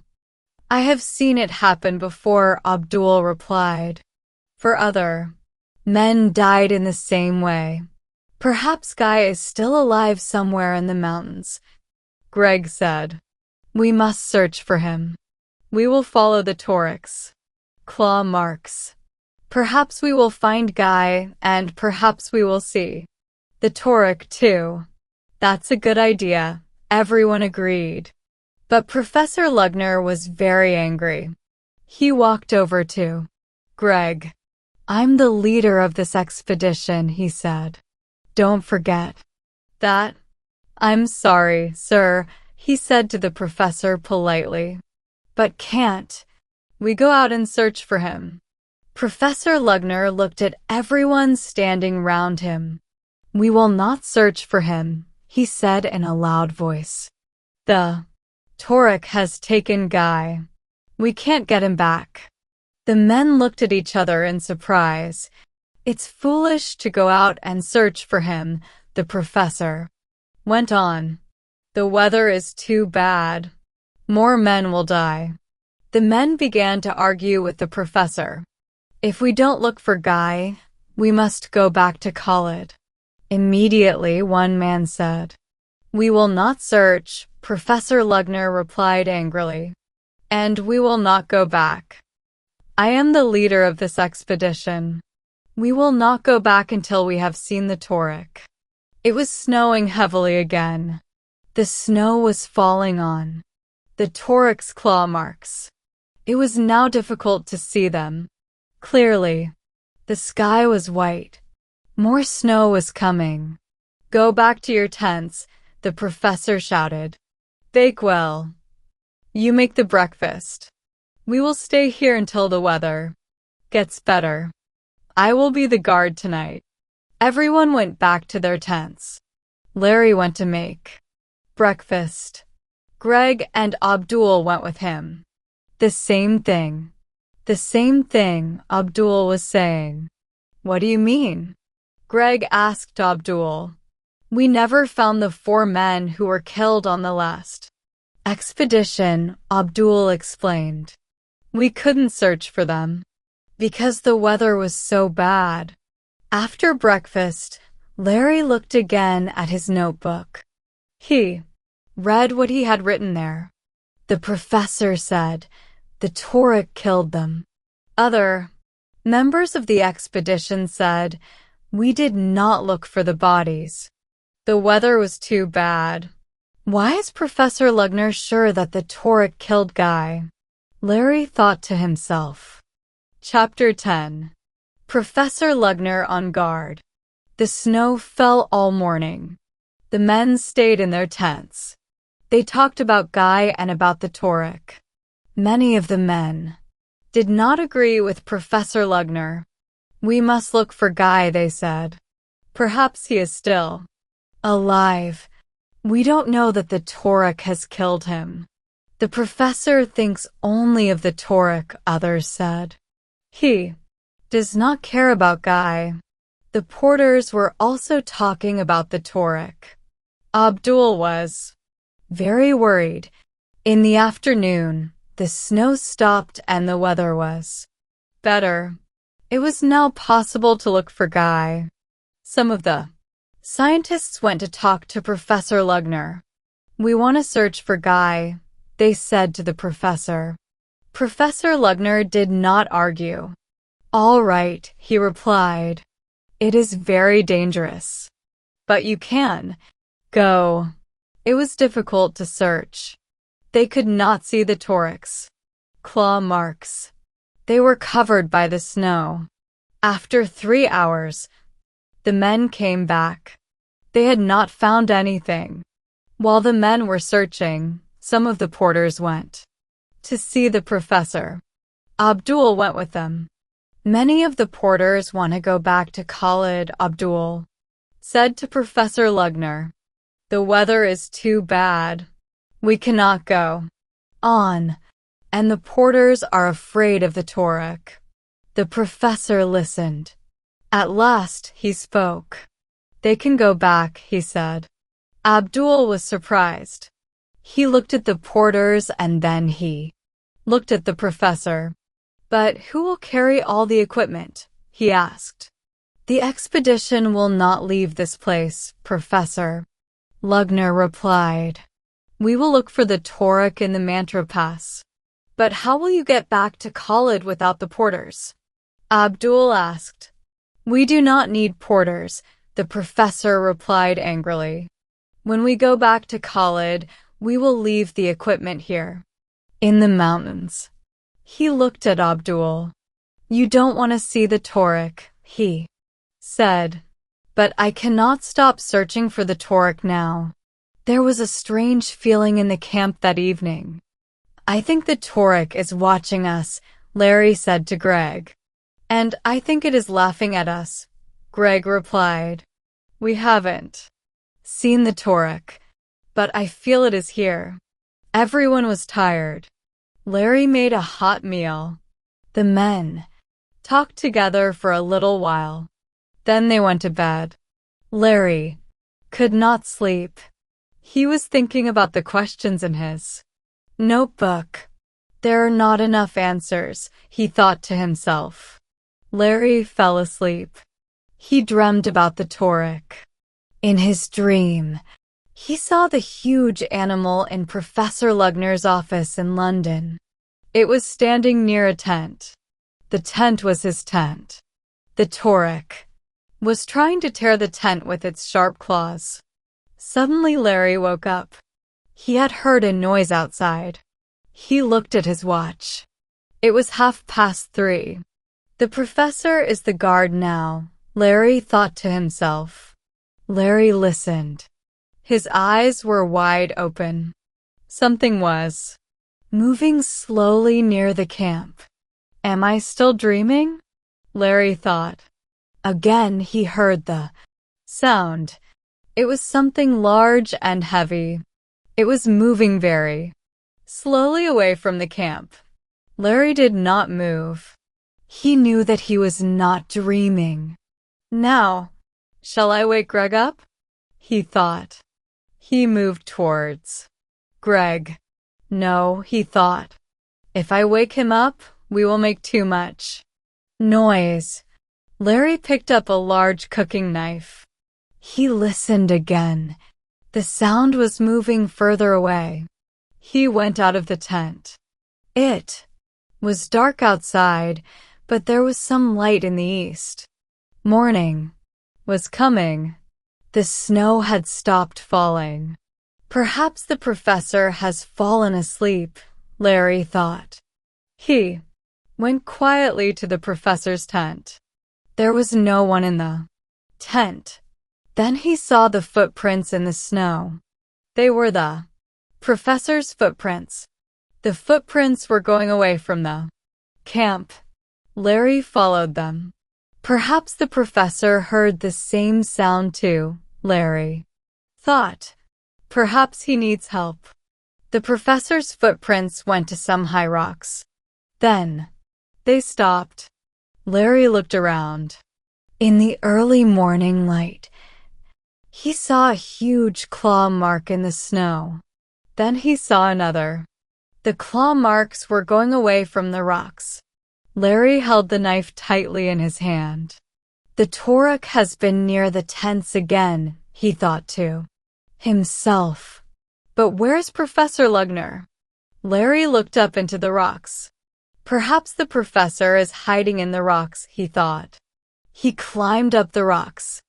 I have seen it happen before, Abdul replied. For other men died in the same way. Perhaps Guy is still alive somewhere in the mountains. Greg said. We must search for him. We will follow the Torek's claw marks. Perhaps we will find Guy, and perhaps we will see the Torek too. That's a good idea, everyone agreed. But Professor Lugner was very angry. He walked over to Greg. I'm the leader of this expedition, he said. Don't forget that. I'm sorry, sir, he said to the professor politely. But can't we go out and search for him? Professor Lugner looked at everyone standing round him. We will not search for him, he said in a loud voice. The Torek has taken Guy. We can't get him back. The men looked at each other in surprise. It's foolish to go out and search for him, the professor went on. The weather is too bad. More men will die. The men began to argue with the professor. If we don't look for Guy, we must go back to Khalid. Immediately, one man said. We will not search, Professor Lugner replied angrily. And we will not go back. I am the leader of this expedition. We will not go back until we have seen the Torek. It was snowing heavily again. The snow was falling on the Torek's claw marks. It was now difficult to see them clearly. The sky was white. More snow was coming. Go back to your tents, the professor shouted. Bake well. You make the breakfast. We will stay here until the weather gets better. I will be the guard tonight. Everyone went back to their tents. Larry went to make breakfast. Greg and Abdul went with him. The same thing, Abdul was saying. What do you mean? Greg asked Abdul. We never found the 4 men who were killed on the last expedition, Abdul explained. We couldn't search for them because the weather was so bad. After breakfast, Larry looked again at his notebook. He read what he had written there. The professor said, the Torek killed them. Other members of the expedition said, we did not look for the bodies. The weather was too bad. Why is Professor Lugner sure that the Torek killed Guy? Larry thought to himself. Chapter 10. Professor Lugner on guard. The snow fell all morning. The men stayed in their tents. They talked about Guy and about the Torek. Many of the men did not agree with Professor Lugner. We must look for Guy, they said. Perhaps he is still alive. We don't know that the Torek has killed him. The professor thinks only of the Torek, others said. He does not care about Guy. The porters were also talking about the Torek. Abdul was very worried. In the afternoon, the snow stopped and the weather was better. It was now possible to look for Guy. Some of the scientists went to talk to Professor Lugner. We want to search for Guy, they said to the professor. Professor Lugner did not argue. "All right," he replied. "It is very dangerous. But you can go." It was difficult to search. They could not see the Torek's claw marks. They were covered by the snow. After 3 hours, the men came back. They had not found anything. While the men were searching, some of the porters went to see the professor. Abdul went with them. "Many of the porters want to go back to Khalid," Abdul said to Professor Lugner. "The weather is too bad. We cannot go on, and the porters are afraid of the Torek." The professor listened. At last he spoke. "They can go back," he said. Abdul was surprised. He looked at the porters and then he looked at the professor. "But who will carry all the equipment?" he asked. "The expedition will not leave this place, Professor," Lugner replied. "We will look for the Torek in the Mantra Pass." "But how will you get back to Khalid without the porters?" Abdul asked. "We do not need porters," the professor replied angrily. "When we go back to Khalid, we will leave the equipment here in the mountains." He looked at Abdul. "You don't want to see the Torek," he said. "But I cannot stop searching for the Torek now." There was a strange feeling in the camp that evening. "I think the Torek is watching us," Larry said to Greg. "And I think it is laughing at us," Greg replied. "We haven't seen the Torek, but I feel it is here." Everyone was tired. Larry made a hot meal. The men talked together for a little while. Then they went to bed. Larry could not sleep. He was thinking about the questions in his notebook. There are not enough answers, he thought to himself. Larry fell asleep. He dreamed about the Torek. In his dream, he saw the huge animal in Professor Lugner's office in London. It was standing near a tent. The tent was his tent. The Torek was trying to tear the tent with its sharp claws. Suddenly Larry woke up. He had heard a noise outside. He looked at his watch. It was 3:30. The professor is the guard now, Larry thought to himself. Larry listened. His eyes were wide open. Something was moving slowly near the camp. "Am I still dreaming?" Larry thought. Again he heard the sound. It was something large and heavy. It was moving very slowly away from the camp. Larry did not move. He knew that he was not dreaming. "Now, shall I wake Greg up?" he thought. He moved towards Greg. "No," he thought. "If I wake him up, we will make too much noise." Larry picked up a large cooking knife. He listened again. The sound was moving further away. He went out of the tent. It was dark outside, but there was some light in the east. Morning was coming. The snow had stopped falling. Perhaps the professor has fallen asleep, Larry thought. He went quietly to the professor's tent. There was no one in the tent. Then he saw the footprints in the snow. They were the professor's footprints. The footprints were going away from the camp. Larry followed them. Perhaps the professor heard the same sound too, Larry thought. Perhaps he needs help. The professor's footprints went to some high rocks. Then they stopped. Larry looked around. In the early morning light, he saw a huge claw mark in the snow. Then he saw another. The claw marks were going away from the rocks. Larry held the knife tightly in his hand. The Torek has been near the tents again, he thought to himself. But where's Professor Lugner? Larry looked up into the rocks. Perhaps the professor is hiding in the rocks, he thought. He climbed up the rocks.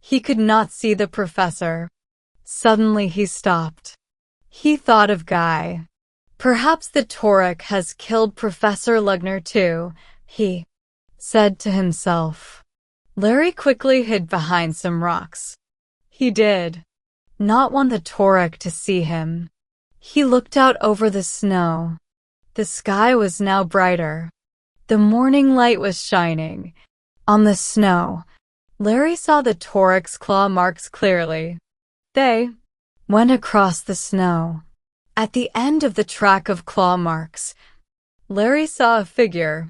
He could not see the professor. Suddenly he stopped. He thought of Guy. Perhaps the Torok has killed Professor Lugner too, he said to himself. Larry quickly hid behind some rocks. He did not want the Torok to see him. He looked out over the snow. The sky was now brighter. The morning light was shining. On the snow, Larry saw the Torok's claw marks clearly. They went across the snow. At the end of the track of claw marks, Larry saw a figure.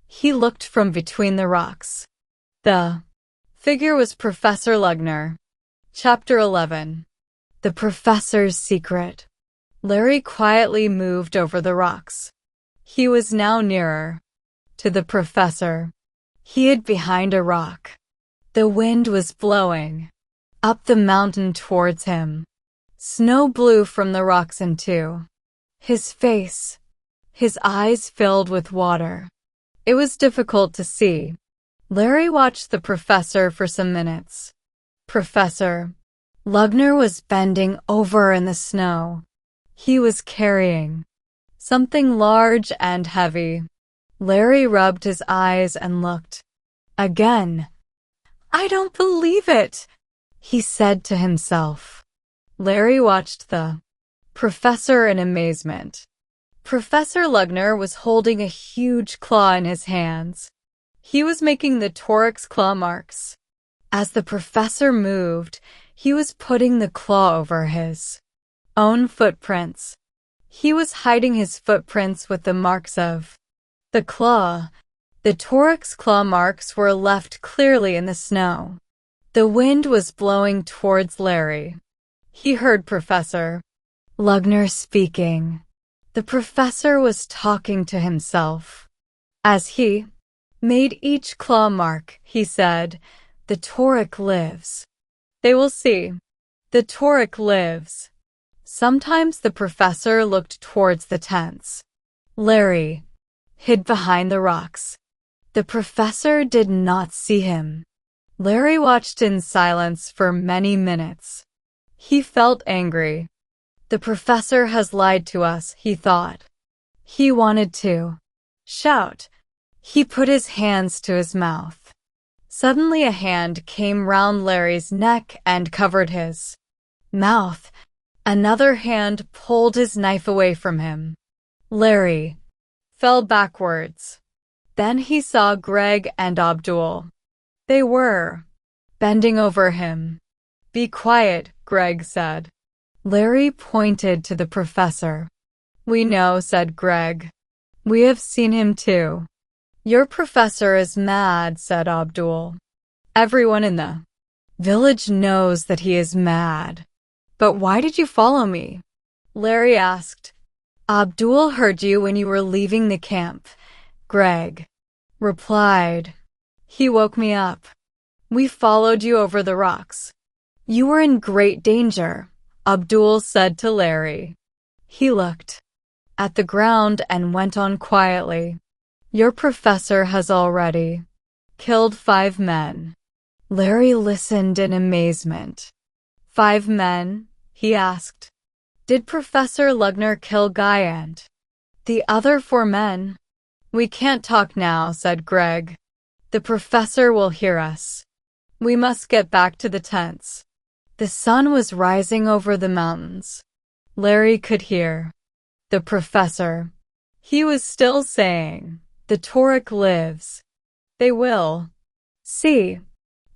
He looked from between the rocks. The figure was Professor Lugner. Chapter 11. The Professor's Secret. Larry quietly moved over the rocks. He was now nearer to the professor. He hid behind a rock. The wind was blowing up the mountain towards him. Snow blew from the rocks into his face. His eyes filled with water. It was difficult to see. Larry watched the professor for some minutes. Professor Lugner was bending over in the snow. He was carrying something large and heavy. Larry rubbed his eyes and looked. Again. I don't believe it, he said to himself. Larry watched the professor in amazement. Professor Lugner was holding a huge claw in his hands. He was making the Torok's claw marks. As the professor moved, he was putting the claw over his own footprints. He was hiding his footprints with the marks of the claw. The Torok's claw marks were left clearly in the snow. The wind was blowing towards Larry. He heard Professor Lugner speaking. The professor was talking to himself. As he made each claw mark, he said, "The Torok lives. They will see. The Torok lives." Sometimes the professor looked towards the tents. Larry hid behind the rocks. The professor did not see him. Larry watched in silence for many minutes. He felt angry. The professor has lied to us, he thought. He wanted to shout. He put his hands to his mouth. Suddenly a hand came round Larry's neck and covered his mouth. Another hand pulled his knife away from him. Larry fell backwards. Then he saw Greg and Abdul. They were bending over him. "Be quiet," Greg said. Larry pointed to the professor. "We know," said Greg. "We have seen him too." "Your professor is mad," said Abdul. "Everyone in the village knows that he is mad." "But why did you follow me?" Larry asked. "Abdul heard you when you were leaving the camp," Greg replied. "He woke me up. We followed you over the rocks." "You were in great danger," Abdul said to Larry. He looked at the ground and went on quietly. "Your professor has already killed 5 men." Larry listened in amazement. 5 men? He asked. "Did Professor Lugner kill Guy and the other 4 men?" "We can't talk now," said Greg. "The professor will hear us. We must get back to the tents." The sun was rising over the mountains. Larry could hear the professor. He was still saying, "The Torok lives. They will see."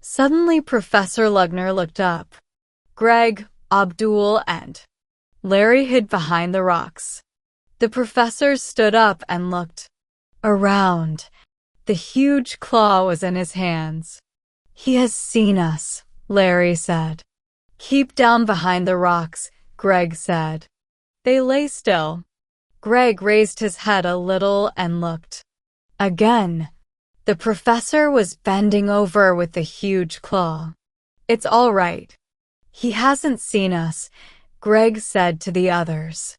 Suddenly Professor Lugner looked up. Greg, Abdul, and Larry hid behind the rocks. The professor stood up and looked around. The huge claw was in his hands. "He has seen us," Larry said. "Keep down behind the rocks," Greg said. They lay still. Greg raised his head a little and looked. Again, the professor was bending over with the huge claw. "It's all right. He hasn't seen us," Greg said to the others.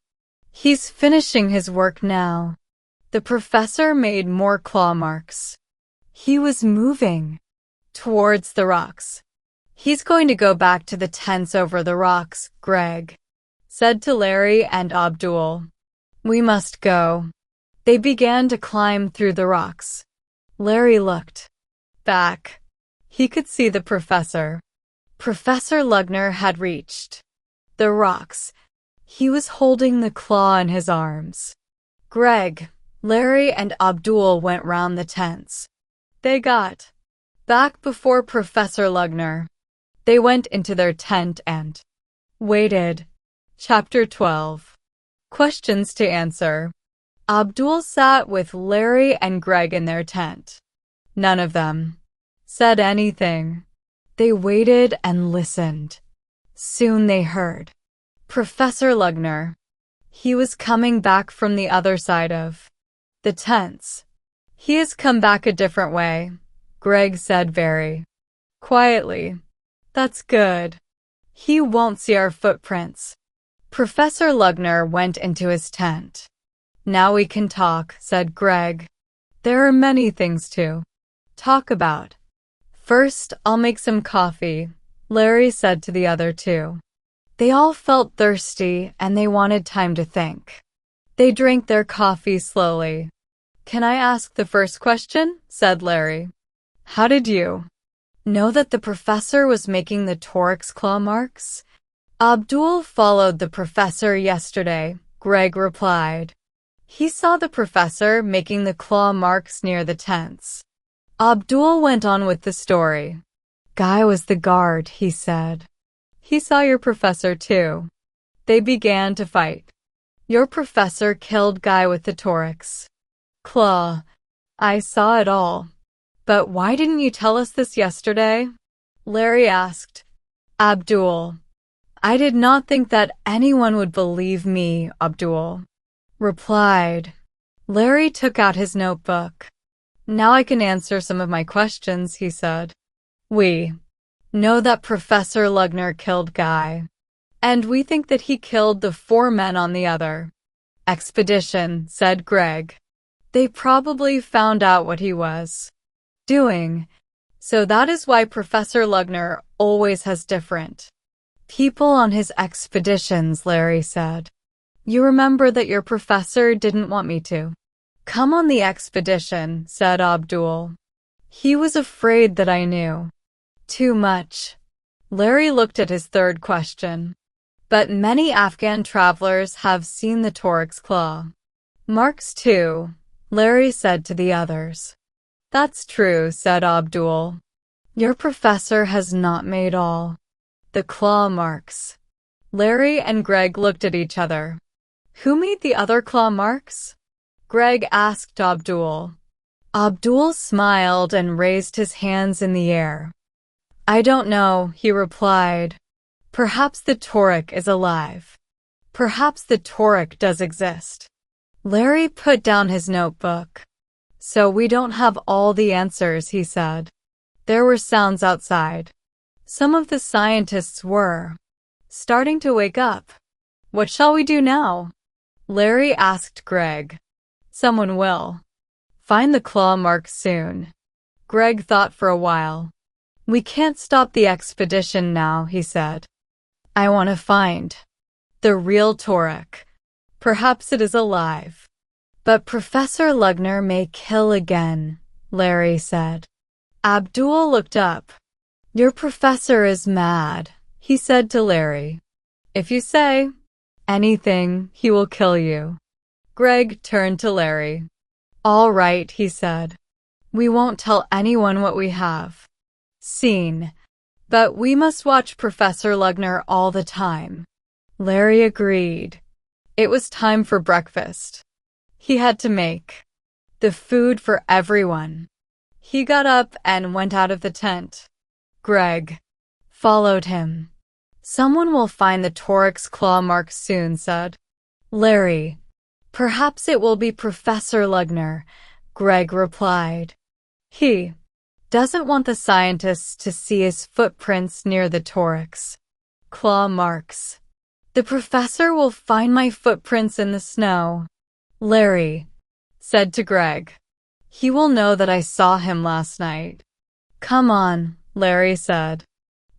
"He's finishing his work now." The professor made more claw marks. He was moving towards the rocks. He's going to go back to the tents over the rocks, Greg said to Larry and Abdul. We must go. They began to climb through the rocks. Larry looked back. He could see the professor. Professor Lugner had reached the rocks. He was holding the claw in his arms. Greg, Larry, and Abdul went round the tents. They got back before Professor Lugner. They went into their tent and waited. Chapter 12. Questions to answer. Abdul sat with Larry and Greg in their tent. None of them said anything. They waited and listened. Soon they heard Professor Lugner. He was coming back from the other side of the tents. He has come back a different way, Greg said very quietly. That's good. He won't see our footprints. Professor Lugner went into his tent. Now we can talk, said Greg. There are many things to talk about. First, I'll make some coffee, Larry said to the other two. They all felt thirsty and they wanted time to think. They drank their coffee slowly. Can I ask the first question? Said Larry. How did you know that the professor was making the Toryx claw marks? Abdul followed the professor yesterday, Greg replied. He saw the professor making the claw marks near the tents. Abdul went on with the story. Guy was the guard, he said. He saw your professor too. They began to fight. Your professor killed Guy with the Toryx claw. I saw it all. But why didn't you tell us this yesterday? Larry asked. Abdul. I did not think that anyone would believe me, Abdul replied. Larry took out his notebook. Now I can answer some of my questions, he said. We know that Professor Lugner killed Guy, and we think that he killed the 4 men on the other expedition, said Greg. They probably found out what he was doing, so that is why Professor Lugner always has different people on his expeditions, Larry said. You remember that your professor didn't want me to come on the expedition, said Abdul. He was afraid that I knew too much. Larry looked at his third question. But many Afghan travelers have seen the Toryx claw marks too, Larry said to the others. That's true, said Abdul. Your professor has not made all the claw marks. Larry and Greg looked at each other. Who made the other claw marks? Greg asked Abdul. Abdul smiled and raised his hands in the air. I don't know, he replied. Perhaps the Toryx is alive. Perhaps the Toryx does exist. Larry put down his notebook. So we don't have all the answers, he said. There were sounds outside. Some of the scientists were starting to wake up. What shall we do now? Larry asked Greg. Someone will find the claw marks soon. Greg thought for a while. We can't stop the expedition now, he said. I want to find the real Toryx. Perhaps it is alive. But Professor Lugner may kill again, Larry said. Abdul looked up. Your professor is mad, he said to Larry. If you say anything, he will kill you. Greg turned to Larry. All right, he said. We won't tell anyone what we have seen, but we must watch Professor Lugner all the time. Larry agreed. It was time for breakfast. He had to make the food for everyone. He got up and went out of the tent. Greg followed him. Someone will find the Toryx claw marks soon, said Larry. Perhaps it will be Professor Lugner, Greg replied. He doesn't want the scientists to see his footprints near the Toryx claw marks. The professor will find my footprints in the snow. Larry said to Greg. He will know that I saw him last night. Come on, Larry said.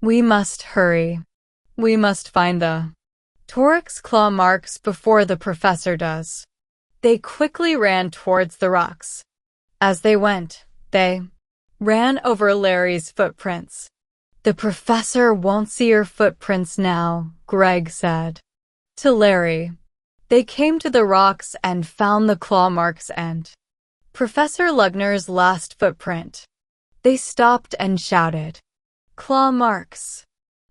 We must hurry. We must find the Torek's claw marks before the professor does. They quickly ran towards the rocks. As they went, they ran over Larry's footprints. The professor won't see your footprints now, Greg said. To Larry, they came to the rocks and found the claw marks and Professor Lugner's last footprint. They stopped and shouted, "Claw marks!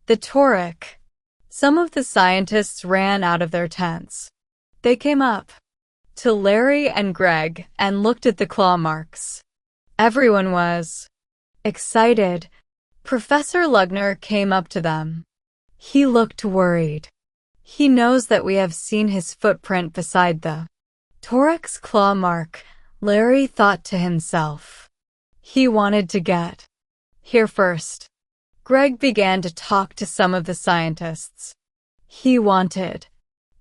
The Torek!" Some of the scientists ran out of their tents. They came up to Larry and Greg and looked at the claw marks. Everyone was excited. Professor Lugner came up to them. He looked worried. He knows that we have seen his footprint beside the Torek's claw mark, Larry thought to himself. He wanted to get here first. Greg began to talk to some of the scientists. He wanted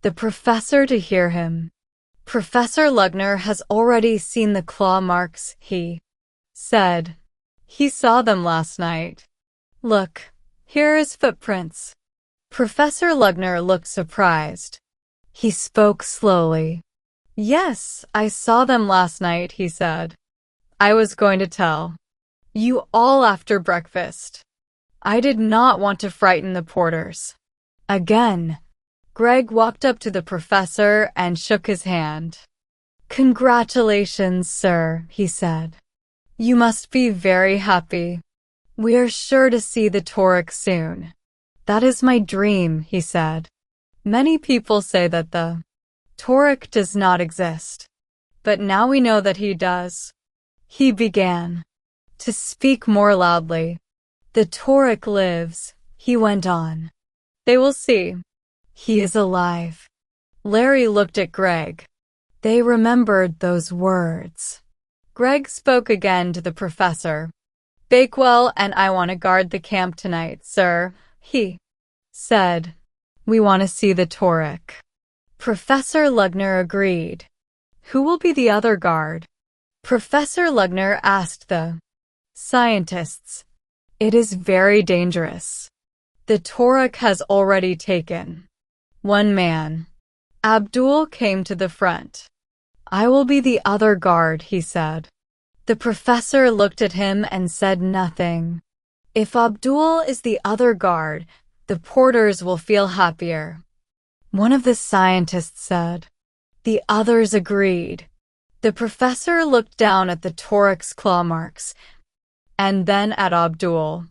the professor to hear him. Professor Lugner has already seen the claw marks, he said. He saw them last night. Look, here are his footprints. Professor Lugner looked surprised. He spoke slowly. Yes, I saw them last night, he said. I was going to tell you all after breakfast. I did not want to frighten the porters. Again, Greg walked up to the professor and shook his hand. Congratulations, sir, he said. You must be very happy. We are sure to see the Torek soon. That is my dream, he said. Many people say that the Torek does not exist. But now we know that he does. He began to speak more loudly. The Torek lives, he went on. They will see. He is alive. Larry looked at Greg. They remembered those words. Greg spoke again to the professor. Bakewell and I want to guard the camp tonight, sir, he said. We want to see the Torek. Professor Lugner agreed. Who will be the other guard? Professor Lugner asked the scientists. It is very dangerous. The Torek has already taken one man. Abdul came to the front. I will be the other guard, he said. The professor looked at him and said nothing. If Abdul is the other guard, the porters will feel happier. One of the scientists said. The others agreed. The professor looked down at the Torek's claw marks, and then at Abdul.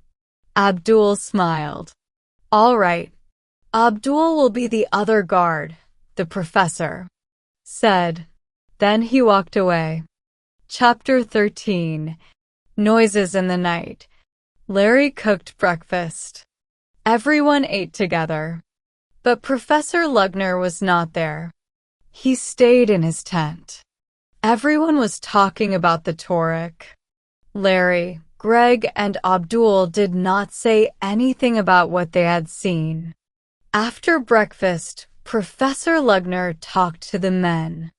Abdul smiled. All right. Abdul will be the other guard, the professor said. Then he walked away. Chapter 13. Noises in the night. Larry cooked breakfast. Everyone ate together. But Professor Lugner was not there. He stayed in his tent. Everyone was talking about the Torek. Larry, Greg, and Abdul did not say anything about what they had seen. After breakfast, Professor Lugner talked to the men.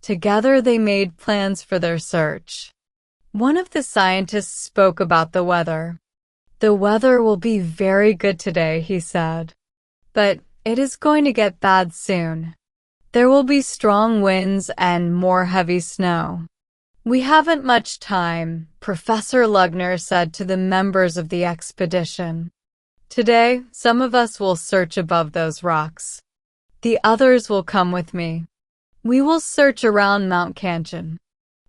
Together they made plans for their search. One of the scientists spoke about the weather. The weather will be very good today, he said. But it is going to get bad soon. There will be strong winds and more heavy snow. We haven't much time, Professor Lugner said to the members of the expedition. Today, some of us will search above those rocks. The others will come with me. We will search around Mount Kanchen.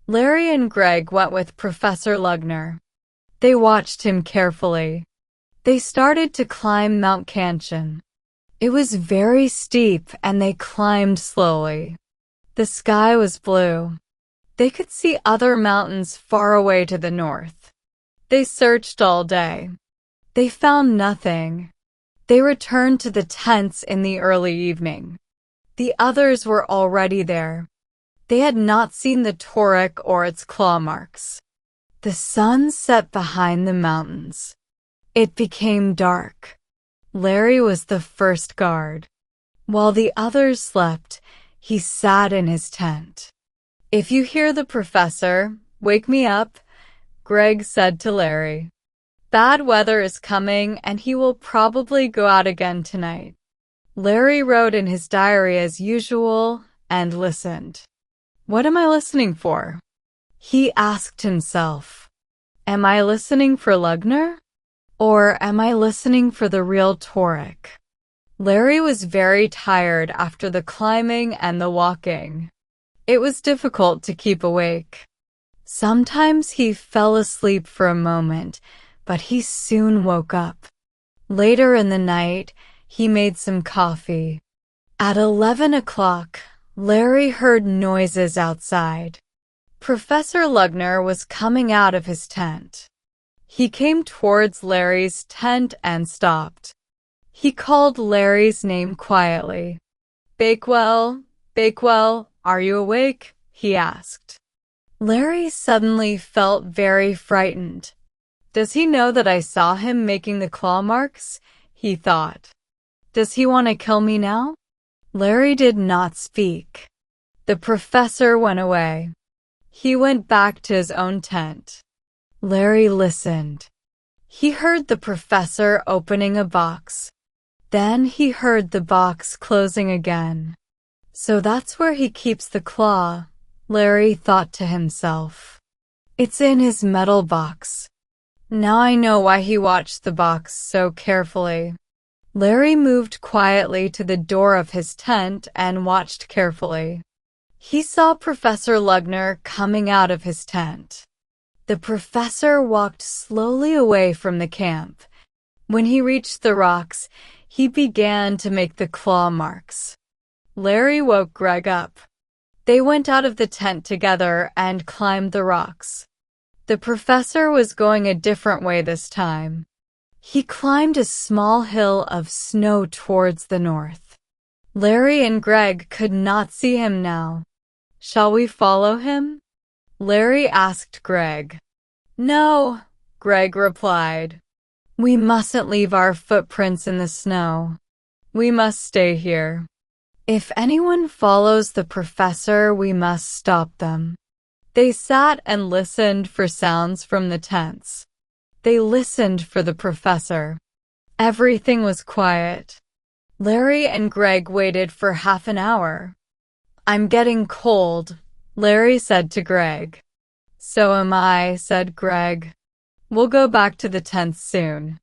Larry and Greg went with Professor Lugner. They watched him carefully. They started to climb Mount Kanchen. It was very steep and they climbed slowly. The sky was blue. They could see other mountains far away to the north. They searched all day. They found nothing. They returned to the tents in the early evening. The others were already there. They had not seen the Torek or its claw marks. The sun set behind the mountains. It became dark. Larry was the first guard. While the others slept, he sat in his tent. If you hear the professor, wake me up, Greg said to Larry. Bad weather is coming and he will probably go out again tonight. Larry wrote in his diary as usual and listened. What am I listening for? He asked himself. Am I listening for Lugner? Or am I listening for the real Torek? Larry was very tired after the climbing and the walking. It was difficult to keep awake. Sometimes he fell asleep for a moment, but he soon woke up. Later in the night, he made some coffee. At 11 o'clock, Larry heard noises outside. Professor Lugner was coming out of his tent. He came towards Larry's tent and stopped. He called Larry's name quietly. Bakewell, Bakewell, are you awake? He asked. Larry suddenly felt very frightened. Does he know that I saw him making the claw marks? He thought. Does he want to kill me now? Larry did not speak. The professor went away. He went back to his own tent. Larry listened. He heard the professor opening a box. Then he heard the box closing again. So that's where he keeps the claw, Larry thought to himself. It's in his metal box. Now I know why he watched the box so carefully. Larry moved quietly to the door of his tent and watched carefully. He saw Professor Lugner coming out of his tent. The professor walked slowly away from the camp. When he reached the rocks, he began to make the claw marks. Larry woke Greg up. They went out of the tent together and climbed the rocks. The professor was going a different way this time. He climbed a small hill of snow towards the north. Larry and Greg could not see him now. Shall we follow him? Larry asked Greg. No, Greg replied. We mustn't leave our footprints in the snow. We must stay here. If anyone follows the professor, we must stop them. They sat and listened for sounds from the tents. They listened for the professor. Everything was quiet. Larry and Greg waited for half an hour. I'm getting cold, Larry said to Greg. So am I, said Greg. We'll go back to the tent soon.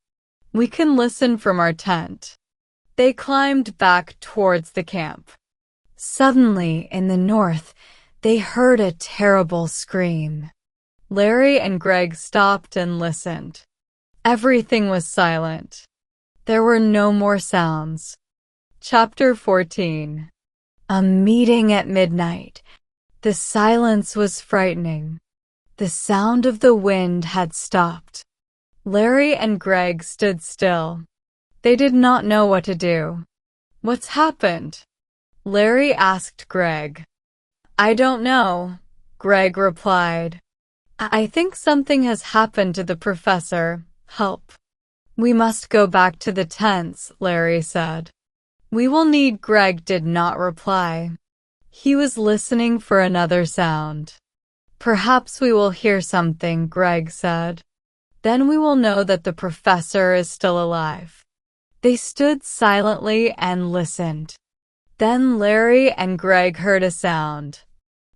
We can listen from our tent. They climbed back towards the camp. Suddenly, in the north, they heard a terrible scream. Larry and Greg stopped and listened. Everything was silent. There were no more sounds. Chapter 14. A meeting at midnight. The silence was frightening. The sound of the wind had stopped. Larry and Greg stood still. They did not know what to do. What's happened? Larry asked Greg. I don't know, Greg replied. I think something has happened to the professor. Help. We must go back to the tents, Larry said. We will need. Greg did not reply. He was listening for another sound. Perhaps we will hear something, Greg said. Then we will know that the professor is still alive. They stood silently and listened. Then Larry and Greg heard a sound.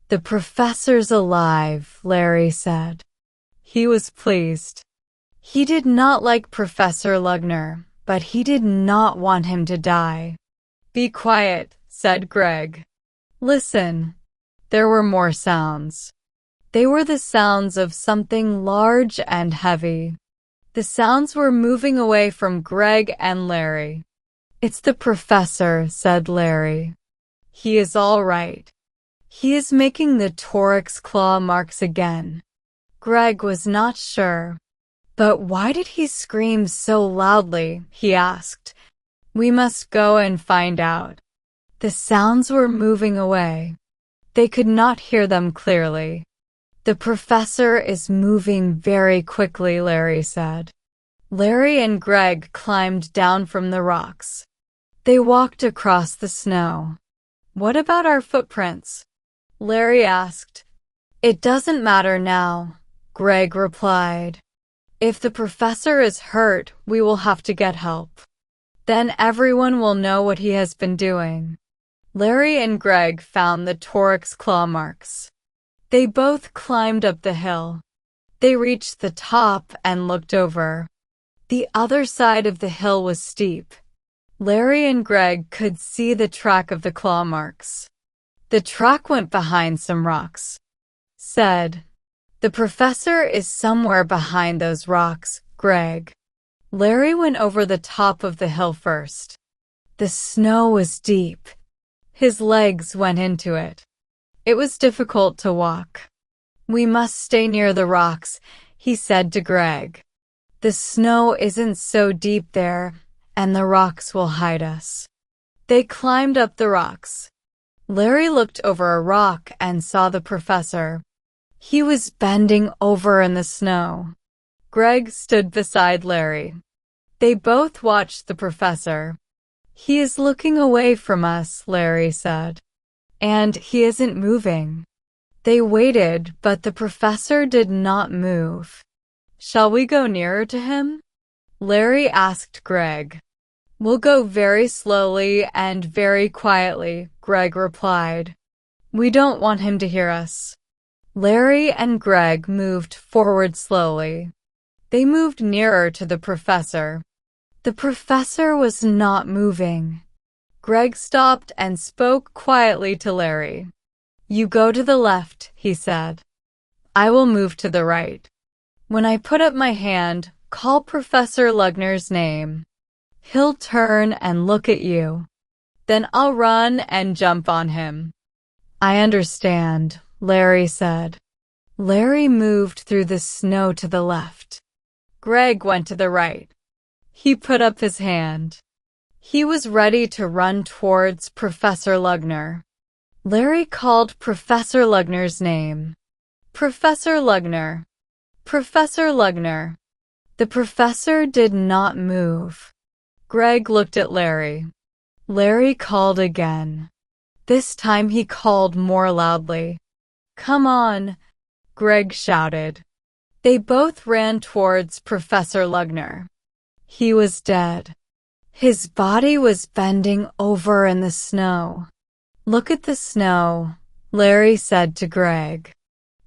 The professor's alive, Larry said. He was pleased. He did not like Professor Lugner, but he did not want him to die. Be quiet, said Greg. Listen. There were more sounds. They were the sounds of something large and heavy. The sounds were moving away from Greg and Larry. It's the professor, said Larry. He is all right. He is making the Torek's claw marks again. Greg was not sure. But why did he scream so loudly? He asked. We must go and find out. The sounds were moving away. They could not hear them clearly. The professor is moving very quickly, Larry said. Larry and Greg climbed down from the rocks. They walked across the snow. What about our footprints? Larry asked. It doesn't matter now, Greg replied. If the professor is hurt, we will have to get help. Then everyone will know what he has been doing. Larry and Greg found the Toryx claw marks. They both climbed up the hill. They reached the top and looked over. The other side of the hill was steep. Larry and Greg could see the track of the claw marks. The track went behind some rocks. Said, "The professor is somewhere behind those rocks, Greg." Larry went over the top of the hill first. The snow was deep. His legs went into it. It was difficult to walk. "We must stay near the rocks," he said to Greg. "The snow isn't so deep there, and the rocks will hide us." They climbed up the rocks. Larry looked over a rock and saw the professor. He was bending over in the snow. Greg stood beside Larry. They both watched the professor. "He is looking away from us," Larry said. "And he isn't moving." They waited, but the professor did not move. "Shall we go nearer to him?" Larry asked Greg. "We'll go very slowly and very quietly," Greg replied. "We don't want him to hear us." Larry and Greg moved forward slowly. They moved nearer to the professor. The professor was not moving. Greg stopped and spoke quietly to Larry. "You go to the left," he said. "I will move to the right. When I put up my hand, call Professor Lugner's name. He'll turn and look at you. Then I'll run and jump on him." "I understand," Larry said. Larry moved through the snow to the left. Greg went to the right. He put up his hand. He was ready to run towards Professor Lugner. Larry called Professor Lugner's name. "Professor Lugner. Professor Lugner." The professor did not move. Greg looked at Larry. Larry called again. This time he called more loudly. "Come on," Greg shouted. They both ran towards Professor Lugner. He was dead. His body was bending over in the snow. "Look at the snow," Larry said to Greg.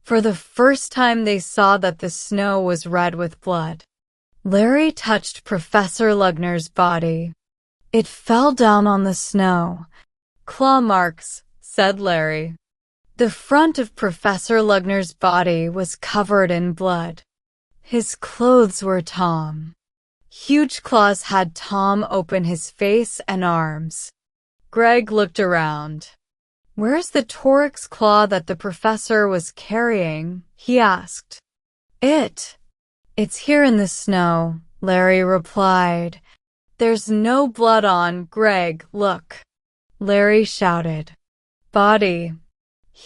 For the first time they saw that the snow was red with blood. Larry touched Professor Lugner's body. It fell down on the snow. "Claw marks," said Larry. The front of Professor Lugner's body was covered in blood. His clothes were Tom. Huge claws had Tom open his face and arms. Greg looked around. "Where's the Toryx claw that the professor was carrying?" he asked. It's here in the snow," Larry replied. "There's no blood on, Greg, look," Larry shouted. "Body."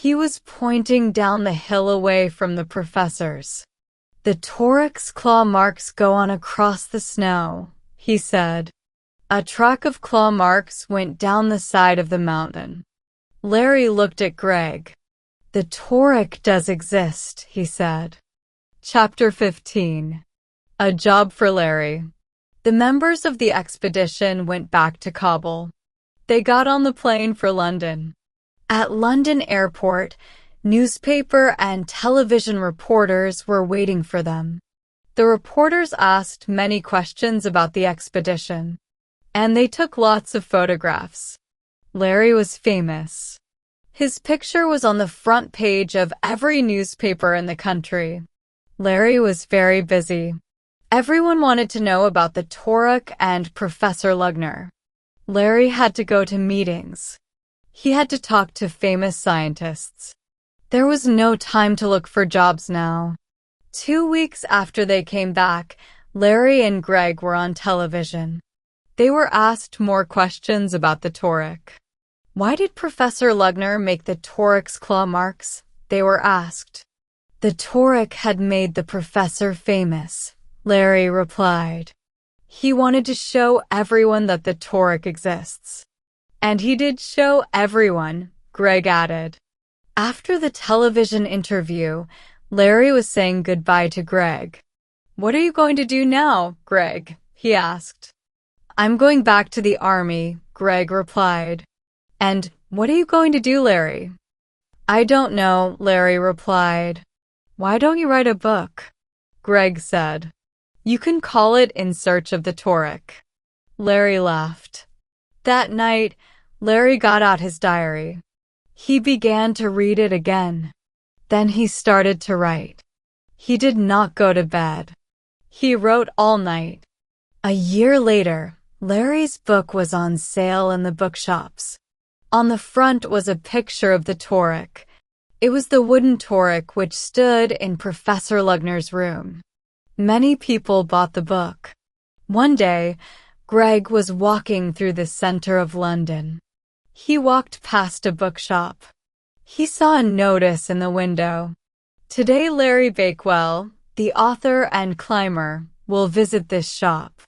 He was pointing down the hill away from the professors. "The Toryx claw marks go on across the snow," he said. A track of claw marks went down the side of the mountain. Larry looked at Greg. "The Toryx does exist," he said. Chapter 15. A job for Larry. The members of the expedition went back to Kabul. They got on the plane for London. At London Airport, newspaper and television reporters were waiting for them. The reporters asked many questions about the expedition, and they took lots of photographs. Larry was famous. His picture was on the front page of every newspaper in the country. Larry was very busy. Everyone wanted to know about the Toryx and Professor Lugner. Larry had to go to meetings. He had to talk to famous scientists. There was no time to look for jobs now. 2 weeks after they came back, Larry and Greg were on television. They were asked more questions about the Toryx. Why did Professor Lugner make the Toryx claw marks? They were asked. The Toryx had made the professor famous, Larry replied. He wanted to show everyone that the Toryx exists. And he did show everyone, Greg added. After the television interview, Larry was saying goodbye to Greg. "What are you going to do now, Greg?" he asked. "I'm going back to the army," Greg replied. "And what are you going to do, Larry?" "I don't know," Larry replied. "Why don't you write a book?" Greg said. "You can call it In Search of the Torek." Larry laughed. That night, Larry got out his diary. He began to read it again. Then he started to write. He did not go to bed. He wrote all night. A year later, Larry's book was on sale in the bookshops. On the front was a picture of the Torek. It was the wooden Torek which stood in Professor Lugner's room. Many people bought the book. One day, Greg was walking through the center of London. He walked past a bookshop. He saw a notice in the window. "Today Larry Bakewell, the author and climber, will visit this shop.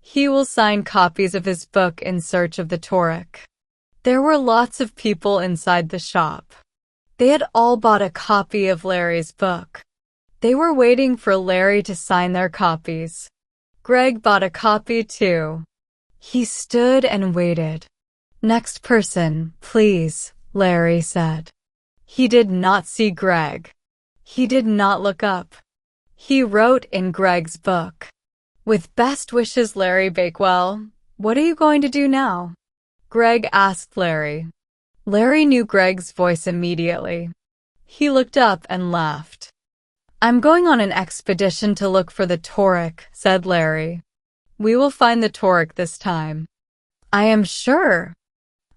He will sign copies of his book In Search of the Torek." There were lots of people inside the shop. They had all bought a copy of Larry's book. They were waiting for Larry to sign their copies. Greg bought a copy too. He stood and waited. "Next person, please," Larry said. He did not see Greg. He did not look up. He wrote in Greg's book, "With best wishes, Larry Bakewell. What are you going to do now?" Greg asked Larry. Larry knew Greg's voice immediately. He looked up and laughed. "I'm going on an expedition to look for the Torek," said Larry. "We will find the Torek this time." "I am sure."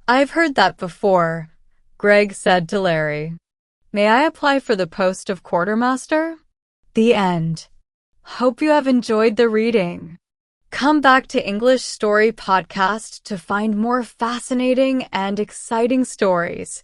"I've heard that before," Greg said to Larry. "May I apply for the post of quartermaster?" The end. Hope you have enjoyed the reading. Come back to English Story Podcast to find more fascinating and exciting stories.